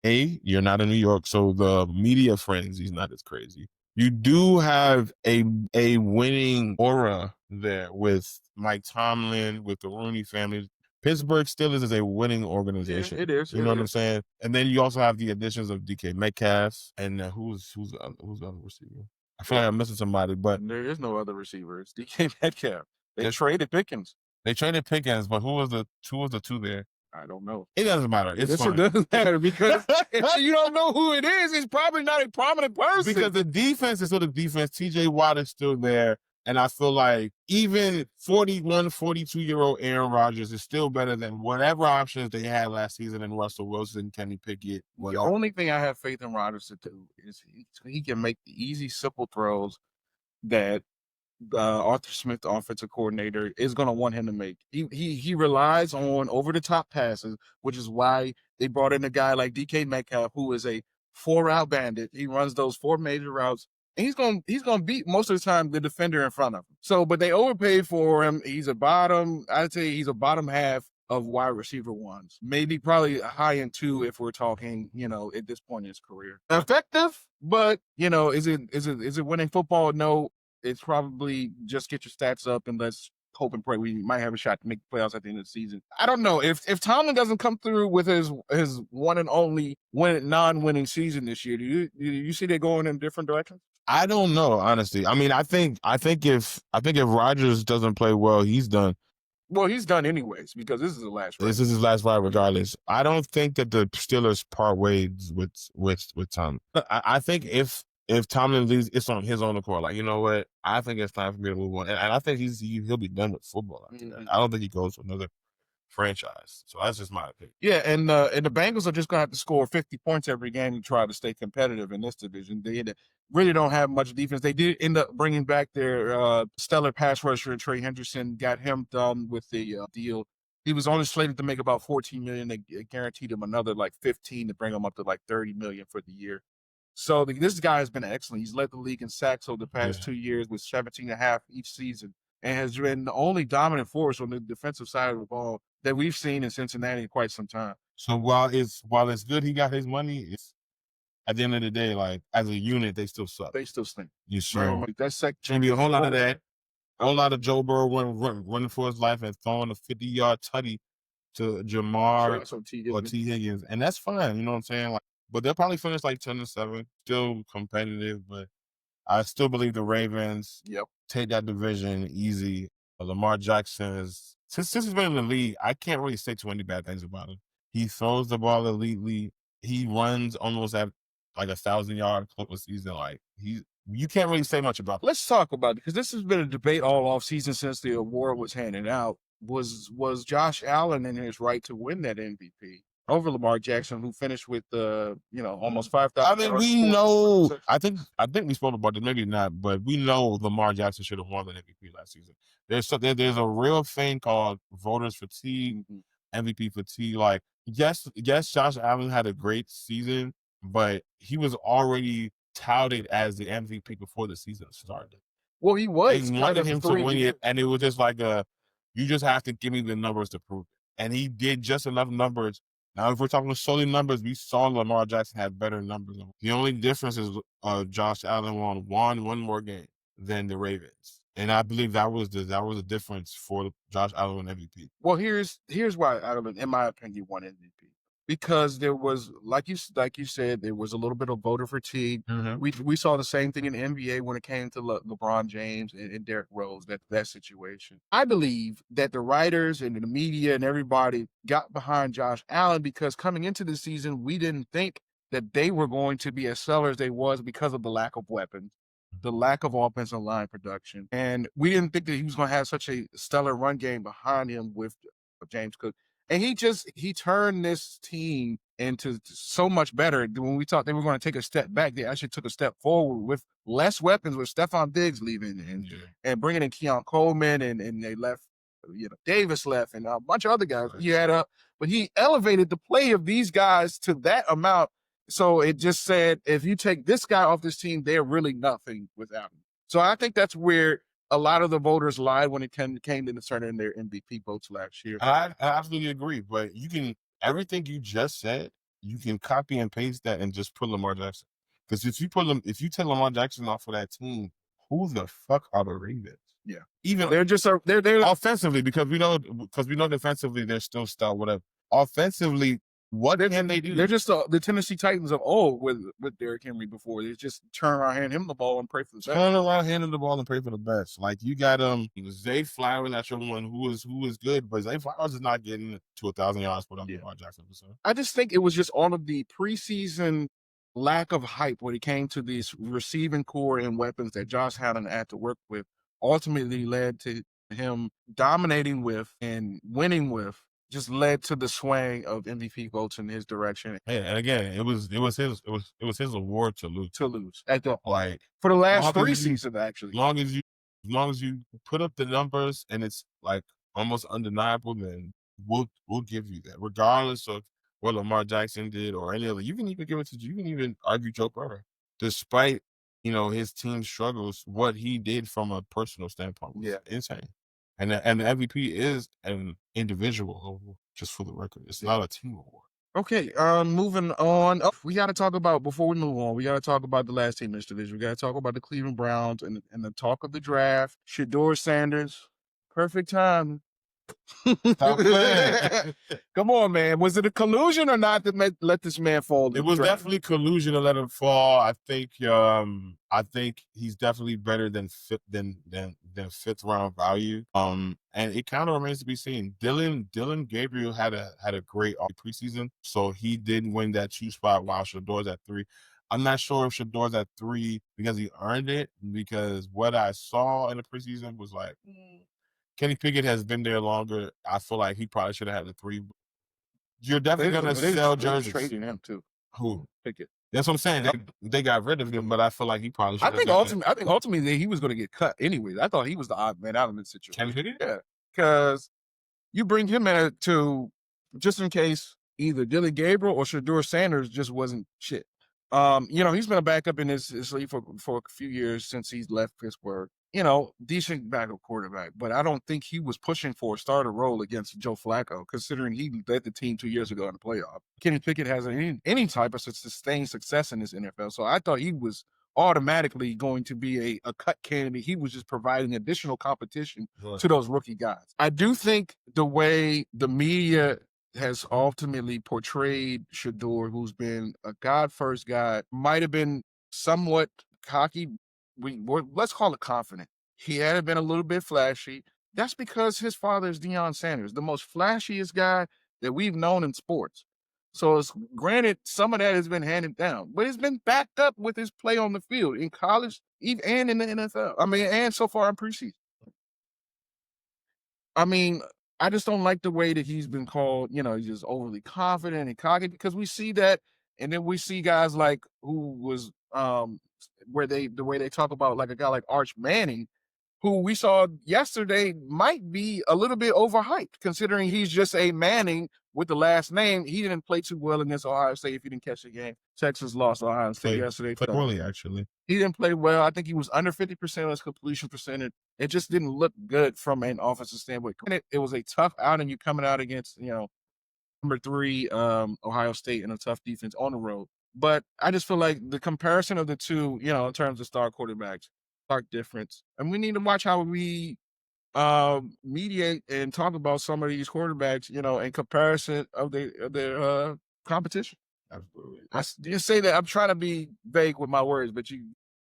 you're not in New York, so the media frenzy is not as crazy. You do have a winning aura there with Mike Tomlin, with the Rooney family. Pittsburgh Steelers is a winning organization. Yeah, it is. You know what I'm saying? And then you also have the additions of DK Metcalf and who's the other receiver? I feel like I'm missing somebody, but there is no other receiver. It's DK Metcalf. They traded Pickens. They traded Pickens, but who was the two there? I don't know. It doesn't matter. It doesn't matter because if you don't know who it is, it's probably not a prominent person. Because the defense is still the defense. TJ Watt is still there. And I feel like even 41, 42-year-old Aaron Rodgers is still better than whatever options they had last season in Russell Wilson, Kenny Pickett. The only thing I have faith in Rodgers to do is he can make the easy, simple throws that Arthur Smith, the offensive coordinator, is going to want him to make. He relies on over-the-top passes, which is why they brought in a guy like DK Metcalf, who is a 4-route bandit. He runs those 4 major routes, and he's gonna beat most of the time the defender in front of him. So, but they overpaid for him. I'd say he's a bottom half of wide receiver ones, maybe probably a high end 2 if we're talking, at this point in his career. Effective, but is it winning football? No. It's probably just get your stats up and let's hope and pray we might have a shot to make the playoffs at the end of the season. I don't know. If Tomlin doesn't come through with his one and only non-winning season this year, do you see they going in different directions? I don't know, honestly. I mean, I think if Rodgers doesn't play well, he's done. Well, he's done anyways because this is the last ride. This is his last ride regardless. I don't think that the Steelers part ways with Tomlin. I think if Tomlin leaves, it's on his own accord. Like, you know what? I think it's time for me to move on. And I think he'll be done with football after that. I don't think he goes to another franchise. So that's just my opinion. Yeah, and the Bengals are just going to have to score 50 points every game to try to stay competitive in this division. They really don't have much defense. They did end up bringing back their stellar pass rusher, Trey Henderson, got him done with the deal. He was only slated to make about $14 million. They guaranteed him another like 15 to bring him up to like $30 million for the year. So this guy has been excellent. He's led the league in sacks over the past 2 years with 17.5 each season and has been the only dominant force on the defensive side of the ball that we've seen in Cincinnati in quite some time. So while it's good he got his money, it's at the end of the day, like as a unit, they still suck. They still stink. You sure? That's gonna be a whole lot of that. A whole lot of Joe Burrow running for his life and throwing a 50-yard tutty to Jamar or T. Higgins. And that's fine, you know what I'm saying? Like, but they'll probably finish like 10-7, still competitive, but I still believe the Ravens take that division easy. Lamar Jackson is, since he's been in the league, I can't really say too many bad things about him. He throws the ball elitely. He runs almost at like 1,000-yard clip a season. Like you can't really say much about him. Let's talk about it because this has been a debate all off season since the award was handed out. Was Josh Allen in his right to win that MVP over Lamar Jackson, who finished with almost 5,000? I mean, we know. I think we spoke about this, maybe not, but we know Lamar Jackson should have won the MVP last season. There's a real thing called voters fatigue, MVP fatigue. Like, yes, Josh Allen had a great season, but he was already touted as the MVP before the season started. Well, he was. They wanted him to win it, and it was just like you just have to give me the numbers to prove it. And he did just enough numbers. Now, if we're talking solely numbers, we saw Lamar Jackson had better numbers. The only difference is Josh Allen won one more game than the Ravens. And I believe that was the difference for Josh Allen MVP. Well, here's why Allen, in my opinion, won MVP. Because there was, like you said, there was a little bit of voter fatigue. Mm-hmm. We saw the same thing in the NBA when it came to LeBron James and Derrick Rose, that situation. I believe that the writers and the media and everybody got behind Josh Allen because coming into the season, we didn't think that they were going to be as stellar as they was because of the lack of weapons, the lack of offensive line production. And we didn't think that he was going to have such a stellar run game behind him with James Cook. And he turned this team into so much better. When we thought they were going to take a step back, they actually took a step forward with less weapons, with Stephon Diggs leaving and bringing in Keon Coleman, and they left, Davis left, and a bunch of other guys he had up. But he elevated the play of these guys to that amount. So it just said, if you take this guy off this team, they're really nothing without him. So I think that's where a lot of the voters lied when it came to determining their MVP votes last year. I absolutely agree, but everything you just said, you can copy and paste that and just put Lamar Jackson. Because if you take Lamar Jackson off of that team, who the fuck are the Ravens? Yeah, even they're just they're offensively because we know defensively they're still stout. Whatever offensively. What can they do? They're just the Tennessee Titans of old with Derrick Henry before. They just turn around, hand him the ball, and pray for the best. Turn around, hand him the ball, and pray for the best. Like you got Zay Flowers, that's your one who is good, but Zay Flowers is not getting to 1,000 yards for them. Lamar Jackson. I just think it was just all of the preseason lack of hype when it came to these receiving core and weapons that Josh Allen had to work with. Ultimately led to him dominating with and winning with. Just led to the swing of MVP votes in his direction. Yeah, and again, it was his award to lose. At the for the last 3 seasons, actually. As long as you put up the numbers and it's like almost undeniable, then we'll give you that, regardless of what Lamar Jackson did or any other. You can even argue Joe Burrow, despite his team's struggles. What he did from a personal standpoint was insane. And the MVP is an individual award, just for the record. It's not a team award. Okay, moving on. We got to talk about, before we move on, we got to talk about the last team in this division. We got to talk about the Cleveland Browns and the talk of the draft. Shedeur Sanders, perfect time. Come on, man. Was it a collusion or not that let this man fall? It was definitely collusion to let him fall. I think he's definitely better than fifth round value. And it kind of remains to be seen. Dillon Gabriel had a great preseason, so he did win that 2 spot while Shedeur's at 3. I'm not sure if Shedeur's at 3 because he earned it, because what I saw in the preseason was like, Kenny Pickett has been there longer. I feel like he probably should have had the 3. You're definitely going to sell jerseys. Trading him too. Who? Pickett. That's what I'm saying. They got rid of him, but I feel like he probably should. I think ultimately he was going to get cut anyways. I thought he was the odd man out of the situation. Kenny Pickett? Yeah, because you bring him in to just in case either Dillon Gabriel or Shedeur Sanders just wasn't shit. He's been a backup in his league for a few years since he's left Pittsburgh. Decent backup quarterback, but I don't think he was pushing for a starter role against Joe Flacco, considering he led the team 2 years ago in the playoff. Kenny Pickett has any type of sustained success in this NFL, so I thought he was automatically going to be a cut candidate. He was just providing additional competition to those rookie guys. I do think the way the media has ultimately portrayed Shedeur, who's been a God-first guy, might have been somewhat cocky. Let's call it confident. He had been a little bit flashy. That's because his father is Deion Sanders, the most flashiest guy that we've known in sports. So it's granted, some of that has been handed down, but it's been backed up with his play on the field in college and in the NFL. And so far in preseason. I just don't like the way that he's been called, he's just overly confident and cocky, because we see that, and then we see guys like who was the way they talk about like a guy like Arch Manning, who we saw yesterday might be a little bit overhyped, considering he's just a Manning with the last name. He didn't play too well against Ohio State. If you didn't catch the game, Texas lost Ohio State yesterday. Played poorly, actually. He didn't play well. I think he was under 50% of his completion percentage. It just didn't look good from an offensive standpoint. It was a tough outing. You coming out against, number 3 Ohio State and a tough defense on the road. But I just feel like the comparison of the two, in terms of star quarterbacks, stark difference. And we need to watch how we mediate and talk about some of these quarterbacks, in comparison of their competition. Absolutely. I just say that I'm trying to be vague with my words, but you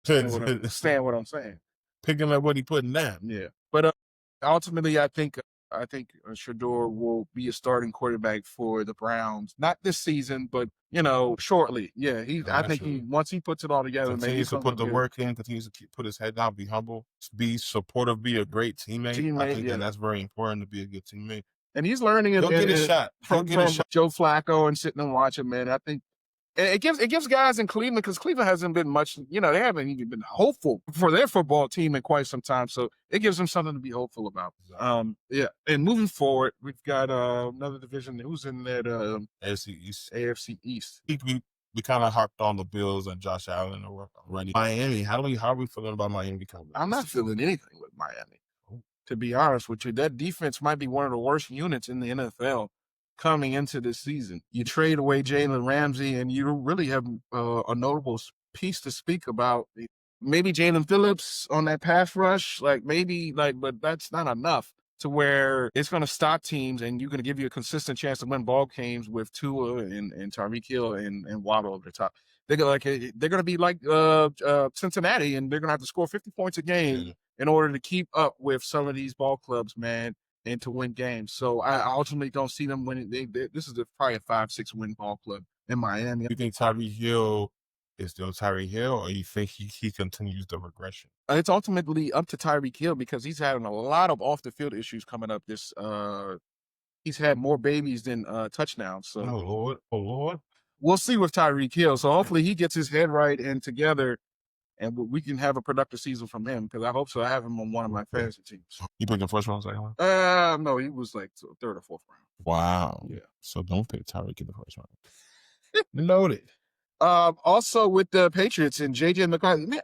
understand what I'm saying. Picking up what he putting down. Yeah. But ultimately, I think Shedeur will be a starting quarterback for the Browns. Not this season, but shortly. Yeah, I think once he puts it all together, continues to put the work in, continues to put his head down, be humble, be supportive, be a great teammate. I think that's very important, to be a good teammate. And he's learning it. He'll get a shot from Joe Flacco and sitting and watching, man. I think it gives guys in Cleveland, because Cleveland hasn't been much, they haven't even been hopeful for their football team in quite some time. So it gives them something to be hopeful about. Yeah. And moving forward, we've got another division. Who's in that? AFC East. AFC East. We kind of harped on the Bills and Josh Allen already. Miami, how are we feeling about Miami coming? I'm not feeling anything with Miami. To be honest with you, that defense might be one of the worst units in the NFL coming into this season. You trade away Jalen Ramsey, and you don't really have a notable piece to speak about. Maybe Jalen Phillips on that pass rush, but that's not enough to where it's going to stop teams, and you're going to give you a consistent chance to win ball games with Tua and Tyreek Hill and Waddle over the top. They're going to be like Cincinnati, and they're going to have to score 50 points a game in order to keep up with some of these ball clubs, man, and to win games. So I ultimately don't see them winning. This is probably a 5-6 win ball club in Miami. You think Tyreek Hill is still Tyreek Hill, or you think he continues the regression? It's ultimately up to Tyreek Hill, because he's having a lot of off the field issues coming up. He's had more babies than touchdowns. So oh Lord, we'll see with Tyreek Hill. So hopefully he gets his head right and together, and we can have a productive season from him, because I hope so. I have him on one of my fantasy teams. You picked the first round, second round? No, he was like 3rd or 4th round. Wow. Yeah. So don't pick Tyreek in the first round. Noted. Also with the Patriots and JJ McCarthy, man,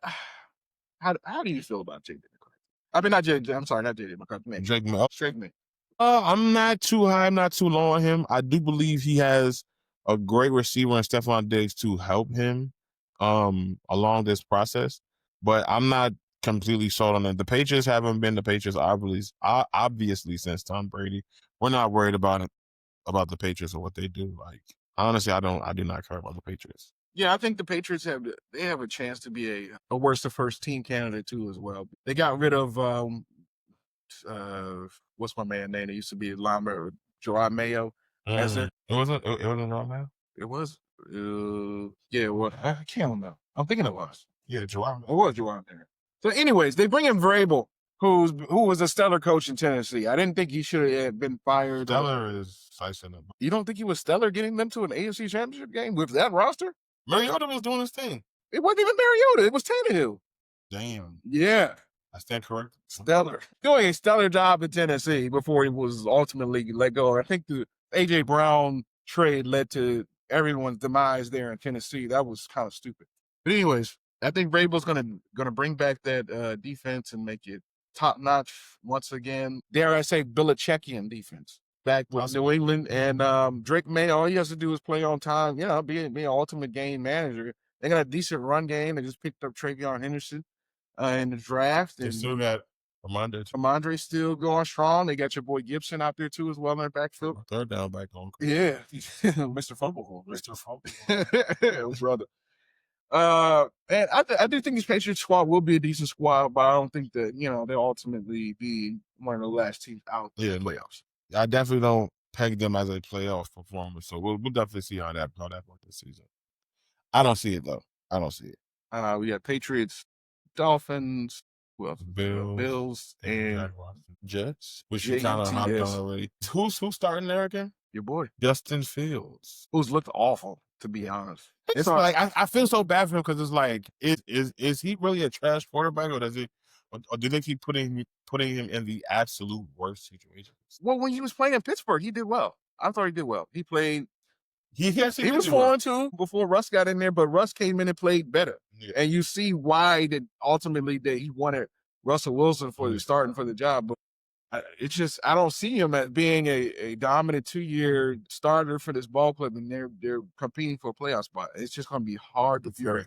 how do you feel about JJ McCarthy? I mean, not JJ McCarthy. Man. Drake May. I'm not too high. I'm not too low on him. I do believe he has a great receiver in Stephon Diggs to help him along this process, but I'm not completely sold on it. The Patriots haven't been the Patriots obviously since Tom Brady. We're not worried about the Patriots or what they do. Like, honestly, I do not care about the Patriots. Yeah, I think the Patriots have a chance to be a worst of first team candidate too as well. They got rid of what's my man name? It used to be linebacker Jerome Mayo. It wasn't Jerome Mayo? It was. Yeah, well, I can't remember. I'm thinking it was. Yeah, Jerome. It was Jerome Mayo. So, anyways, they bring in Vrabel, who was a stellar coach in Tennessee. I didn't think he should have been fired. Stellar is slicing up. You don't think he was stellar getting them to an AFC Championship game with that roster? Mariota was doing his thing. It wasn't even Mariota. It was Tannehill. Damn. Yeah. I stand corrected. Stellar. Doing a stellar job in Tennessee before he was ultimately let go. I think the A.J. Brown trade led to everyone's demise there in Tennessee. That was kind of stupid. But anyways, I think Vrabel's gonna bring back that defense and make it top notch once again. Dare I say, Belichickian defense back with New England. And Drake May, all he has to do is play on time. Be an ultimate game manager. They got a decent run game. They just picked up Travion Henderson in the draft. They still got Ramondre still going strong. They got your boy Gibson out there too as well in the backfield. Third down back on. Yeah, Mr. Fumble. Brother. And I do think this Patriots squad will be a decent squad, but I don't think that they'll ultimately be one of the last teams out in the playoffs. I definitely don't peg them as a playoff performer, so we'll definitely see how that works this season. I don't see it though. I don't see it. We got Patriots, Dolphins, Bills, and Jaguars. Jets, which you kind of hopped on already. Who's starting there again? Your boy Justin Fields, who's looked awful, to be honest. It's like I feel so bad for him, because it's like, is he really a trash quarterback, or Or do they keep putting him in the absolute worst situations? Well, when he was playing in Pittsburgh, he did well. I thought he did well. He played. He was 4-2 before Russ got in there, but Russ came in and played better. Yeah. And you see why that ultimately that he wanted Russell Wilson for the starting for the job. But it's just I don't see him as being a dominant 2-year starter for this ball club, and they're competing for a playoff spot. It's just going to be hard to do.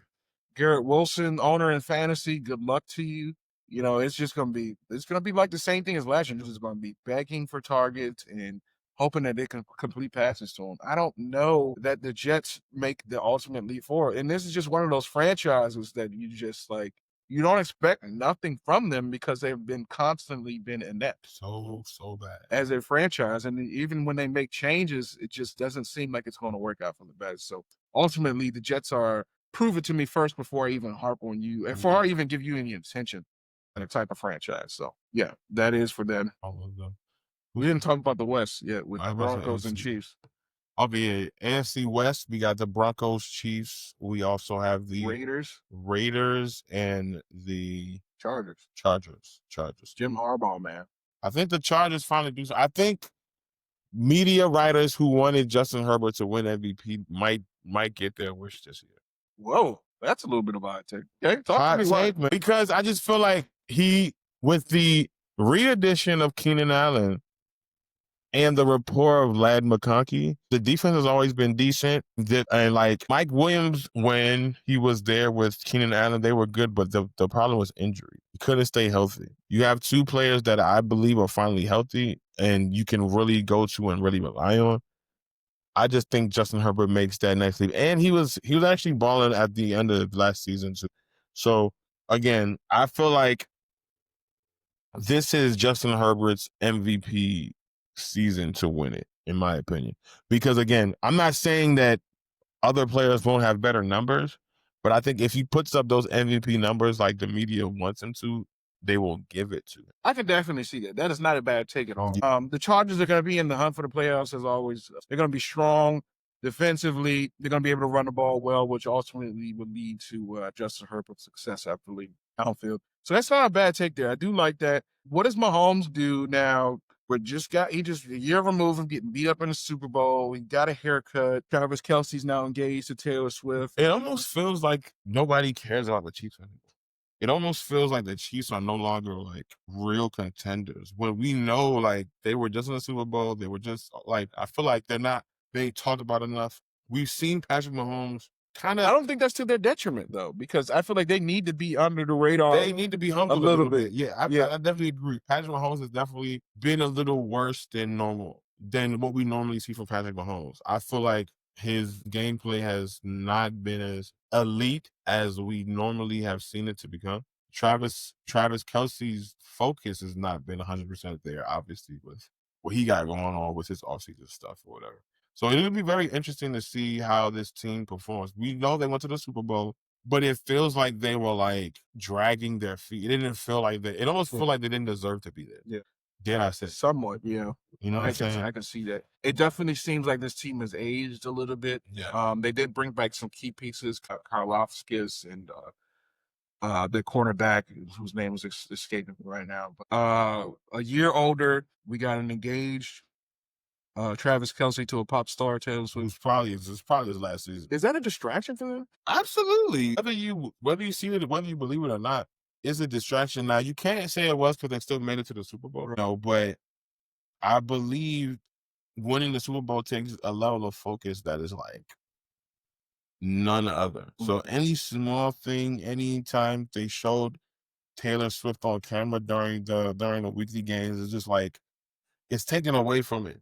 Garrett Wilson, owner in fantasy, good luck to you. You know, it's going to be like the same thing as last year. It's just going to be begging for targets and hoping that they can complete passes to him. I don't know that the Jets make the ultimate leap forward. And this is just one of those franchises that you just like, you don't expect nothing from them because they've been constantly inept. So bad. As a franchise. And even when they make changes, it just doesn't seem like it's going to work out for the best. So ultimately, the Jets are prove it to me first before I even harp on you and before I even give you any attention on the type of franchise. So yeah, that is for them. All of them. We didn't talk about the West yet with Broncos and Chiefs. Okay, AFC West, we got the Broncos, Chiefs. We also have the Raiders and the Chargers. Jim Harbaugh, man. I think the Chargers finally do. I think media writers who wanted Justin Herbert to win MVP might get their wish this year. Whoa, that's a little bit of a hot take. Okay, talk to me why. Because I just feel like with the re-addition of Keenan Allen and the rapport of Ladd McConkey, the defense has always been decent. And like Mike Williams, when he was there with Keenan Allen, they were good, but the problem was injury. He couldn't stay healthy. You have two players that I believe are finally healthy and you can really go to and really rely on. I just think Justin Herbert makes that next leap. And he was actually balling at the end of last season too. So again, I feel like this is Justin Herbert's MVP season to win it, in my opinion. Because again, I'm not saying that other players won't have better numbers, but I think if he puts up those MVP numbers like the media wants him to, they will give it to him. I can definitely see that. That is not a bad take at all. The Chargers are going to be in the hunt for the playoffs as always. They're going to be strong defensively. They're going to be able to run the ball well, which ultimately would lead to Justin Herbert's success after leaving downfield. So that's not a bad take there. I do like that. What does Mahomes do now? He just a year removed from getting beat up in the Super Bowl. He got a haircut. Travis Kelce's now engaged to Taylor Swift. It almost feels like nobody cares about the Chiefs anymore. It almost feels like the Chiefs are no longer like real contenders. When we know like they were just in the Super Bowl, they were just like, I feel like they're not being talked about enough. We've seen Patrick Mahomes kind of. I don't think that's to their detriment though, because I feel like they need to be under the radar. They need to be humbled a little bit. Yeah, I definitely agree. Patrick Mahomes has definitely been a little worse than normal, than what we normally see from Patrick Mahomes. I feel like his gameplay has not been as elite as we normally have seen it to become. Travis Kelce's focus has not been 100% there, obviously, with what he got going on with his offseason stuff or whatever. So it'll be very interesting to see how this team performs. We know they went to the Super Bowl, but it feels like they were like dragging their feet. It didn't feel like that. It almost felt like they didn't deserve to be there. Yeah. Dare I say? Somewhat, yeah. You know what I'm saying? I can see that. It definitely seems like this team has aged a little bit. Yeah. They did bring back some key pieces, Karlaftis and the cornerback whose name is escaping me right now. But a year older, we got an engaged Travis Kelce to a pop star, Taylor Swift. It's probably his last season. Is that a distraction for them? Absolutely. Whether you see it, whether you believe it or not, it's a distraction. Now you can't say it was because they still made it to the Super Bowl. No, but I believe winning the Super Bowl takes a level of focus that is like none other. So any small thing, anytime they showed Taylor Swift on camera during the weekly games, it's just like it's taken away from it.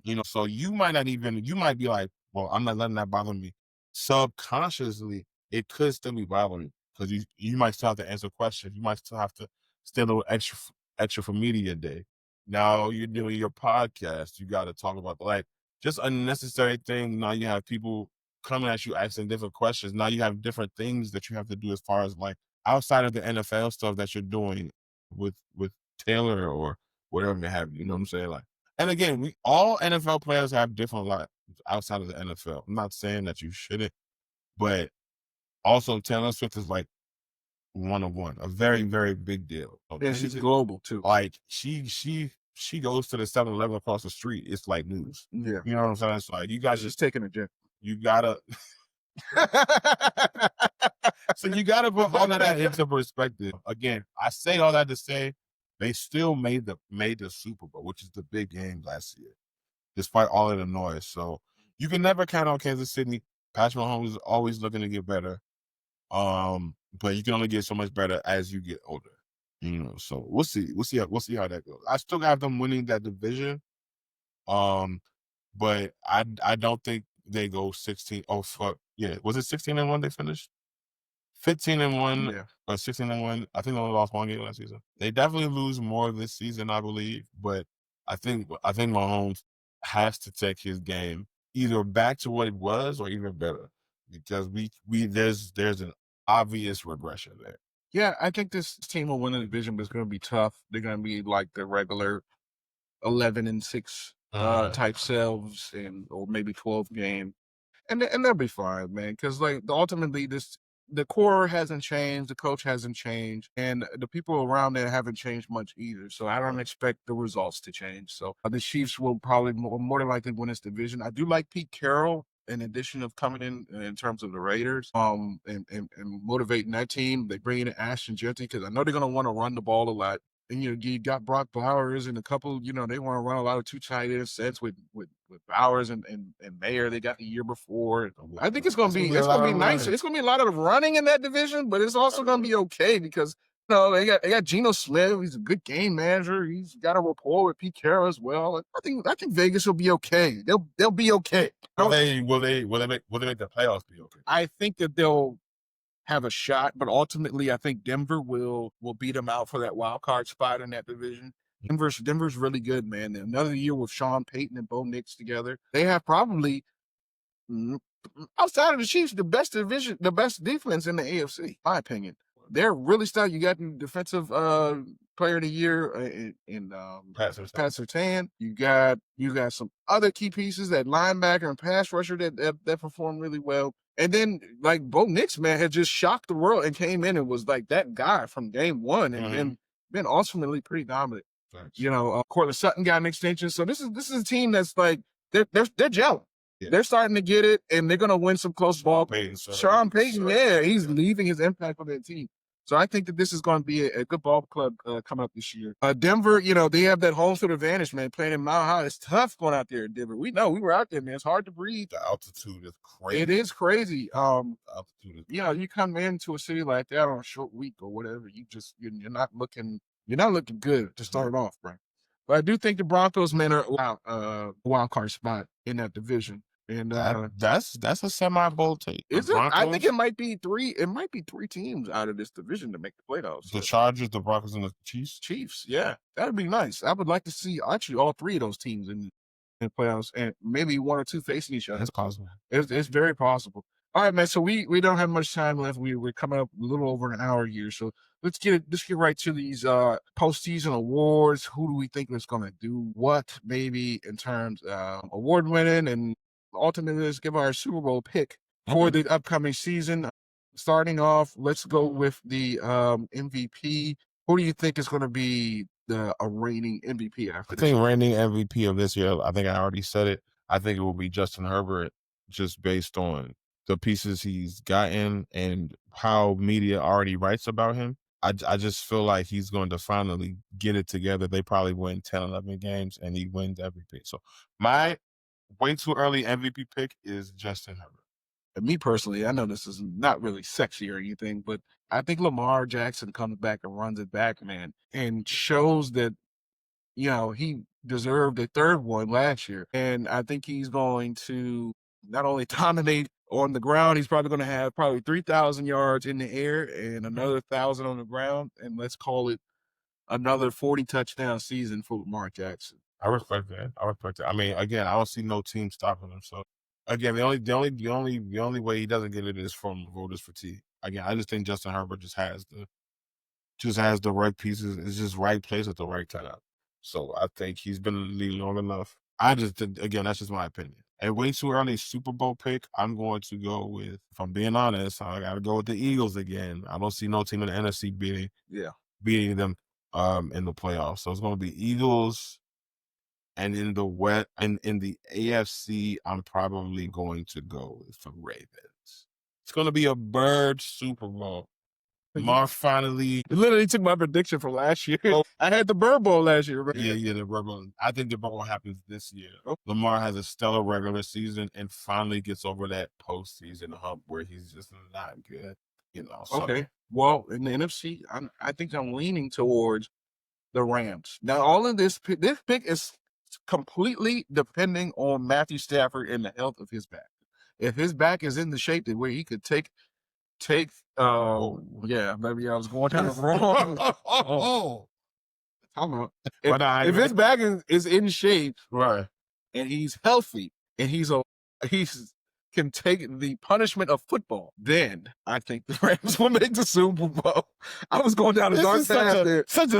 You know, so you might be like, well, I'm not letting that bother me. Subconsciously, it could still be bothering you because you might still have to answer questions. You might still have to stay a little extra for media day. Now you're doing your podcast. You got to talk about like just unnecessary things. Now you have people coming at you asking different questions. Now you have different things that you have to do as far as like outside of the NFL stuff that you're doing with Taylor or whatever may have you. You know what I'm saying? Like, and again, all NFL players have different lives outside of the NFL. I'm not saying that you shouldn't, but also Taylor Swift is like one-on-one, a very, very big deal. And she's global too. Like she goes to the 7-Eleven across the street. It's like news. Yeah. You know what I'm saying? It's like you guys She's taking a jet. you gotta so you gotta put all of that into perspective. Again, I say all that to say they still made the Super Bowl, which is the big game last year, despite all of the noise. So you can never count on Kansas City. Patrick Mahomes is always looking to get better. But you can only get so much better as you get older. You know, so we'll see how that goes. I still have them winning that division. But I don't think they go 16. Oh fuck. Yeah. Was it 16-1 they finished? 15-1 or 16-1. I think they only lost one game last season. They definitely lose more this season, I believe. But I think Mahomes has to take his game either back to what it was or even better, because there's an obvious regression there. Yeah, I think this team will win the division, but it's going to be tough. They're going to be like the regular 11-6 type selves, or maybe 12 game, and they'll be fine, man. Because like ultimately, the core hasn't changed, the coach hasn't changed, and the people around there haven't changed much either. So I don't expect the results to change. So the Chiefs will probably more than likely win this division. I do like Pete Carroll, in addition of coming in terms of the Raiders, and motivating that team. They bring in Ashton Jeanty because I know they're going to want to run the ball a lot. And you got Brock Bowers and a couple, they want to run a lot of two tight end sets with Bowers and Mayer. They got the year before. I think it's gonna be nice. It's gonna be a lot of running in that division, but it's also gonna be okay because they got Geno Smith. He's a good game manager. He's got a rapport with Pete Carroll as well. I think Vegas will be okay. They'll be okay. Will they make the playoffs be okay? I think that they'll have a shot, but ultimately I think Denver will beat them out for that wild card spot in that division. Denver's really good, man. Another year with Sean Payton and Bo Nix together. They have probably, outside of the Chiefs, the best defense in the AFC, in my opinion. They're really stout. You got the defensive player of the year in Pat Surtain. You got some other key pieces, that linebacker and pass rusher that perform really well. And then like Bo Nix, man, had just shocked the world and came in and was like that guy from game one and been ultimately pretty dominant. Thanks. Cortland Sutton got an extension. So this is a team that's like they're gelling. Yeah. They're starting to get it, and they're going to win some close ball. Sean Payton, he's leaving his impact on that team. So I think that this is going to be a good ball club coming up this year. Denver, they have that home field advantage, man. Playing in Mile High, it's tough going out there in Denver. We know we were out there, man. It's hard to breathe. The altitude is crazy. It is crazy. The altitude is you come into a city like that on a short week or whatever, you're not looking good to start off, bro. But I do think the Broncos, man, are a wild card spot in that division. And that's a semi-bold take. Is it? I think it might be three. It might be three teams out of this division to make the playoffs. The Chargers, the Broncos, and the Chiefs. Chiefs, yeah, that'd be nice. I would like to see actually all three of those teams in playoffs, and maybe one or two facing each other. It's possible. It's very possible. All right, man. So we don't have much time left. We're coming up a little over an hour here. So let's get right to these postseason awards. Who do we think is going to do what, maybe in terms of award winning, and ultimately let's give our Super Bowl pick for the upcoming season. Starting off, let's go with the MVP. Who do you think is going to be a reigning MVP after this? I think reigning MVP of this year, I think I already said it. I think it will be Justin Herbert, just based on the pieces he's gotten and how media already writes about him. I just feel like he's going to finally get it together. They probably win 10, 11 games, and he wins everything. So my way too early MVP pick is Justin Herbert. And me personally, I know this is not really sexy or anything, but I think Lamar Jackson comes back and runs it back, man, and shows that, he deserved a third one last year. And I think he's going to not only dominate on the ground, he's probably going to have 3,000 yards in the air and another 1,000 on the ground. And let's call it another 40 touchdown season for Lamar Jackson. I respect that. I mean, again, I don't see no team stopping him. So again, the only way he doesn't get it is from voters fatigue. Again, I just think Justin Herbert just has the right pieces. It's just right place at the right time. So I think he's been in the league long enough. Again, that's just my opinion. a way too early Super Bowl pick, I'm going to go with, if I'm being honest, I got to go with the Eagles again. I don't see no team in the NFC beating them in the playoffs. So it's going to be Eagles. And in the West, and in the AFC, I'm probably going to go with the Ravens. It's going to be a bird Super Bowl. Lamar finally. You literally took my prediction from last year. Oh. I had the Bird Bowl last year, right? Yeah, the Bird Bowl. I think the Bird Bowl happens this year. Oh. Lamar has a stellar regular season and finally gets over that postseason hump where he's just not good. You know. So. Okay. Well, in the NFC, I think I'm leaning towards the Rams. Now, all of this pick is completely depending on Matthew Stafford and the health of his back. If his back is in the shape that where he could take yeah, maybe I was going down the wrong. If his back is in shape, right, and he's healthy, and he's can take the punishment of football, then I think the Rams will make the Super Bowl. I was going down a dark path there. Such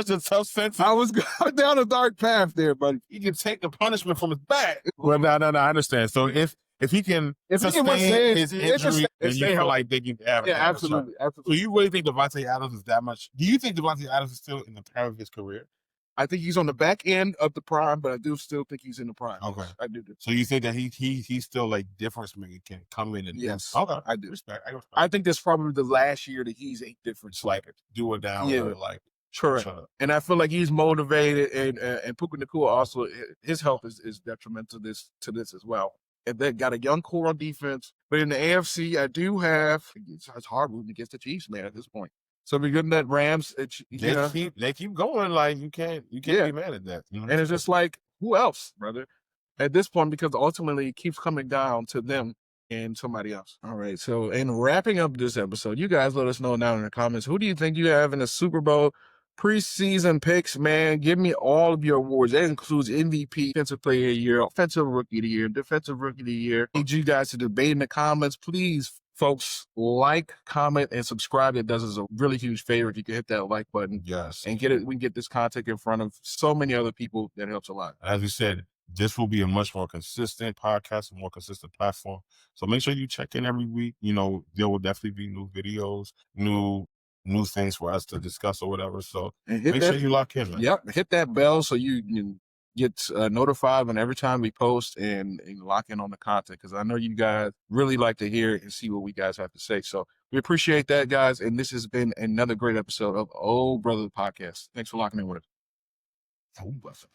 a tough sentence. I was going down a dark path there, buddy. He can take the punishment from his back. Well, no, I understand. So if he can sustain his injury, then you feel like they can have it. Yeah, absolutely. So you really think Devontae Adams is that much? Do you think Devontae Adams is still in the prime of his career? I think he's on the back end of the prime, but I do still think he's in the prime. Okay, I do. So you think that he's still like difference maker, can come in and yes, okay, I do. Respect. I think that's probably the last year that he's a difference like do it down. Yeah, like correct. And I feel like he's motivated, and Puka Nacua also, his health is detrimental to this as well. And they got a young core on defense, but in the AFC, I do have it's hard rooting against the Chiefs, man, at this point. So we're getting that Rams. They keep going. Like you can't be mad at that. You know? And it's just like, who else, brother? At this point, because ultimately it keeps coming down to them and somebody else. All right. So in wrapping up this episode, you guys let us know down in the comments, who do you think you have in the Super Bowl preseason picks, man? Give me all of your awards. That includes MVP, Defensive Player of the Year, Offensive Rookie of the Year, Defensive Rookie of the Year. I need you guys to debate in the comments. Please, folks, like, comment, and subscribe. It does us a really huge favor if you can hit that like button. Yes. And we can get this content in front of so many other people. That helps a lot. As we said, this will be a much more consistent podcast, a more consistent platform. So make sure you check in every week. You know, there will definitely be new videos, new things for us to discuss or whatever. So make sure you lock in, man. Yep. Hit that bell so you can get notified when every time we post and lock in on the content, because I know you guys really like to hear and see what we guys have to say. So we appreciate that, guys. And this has been another great episode of Oh Brother Podcast. Thanks for locking in with us.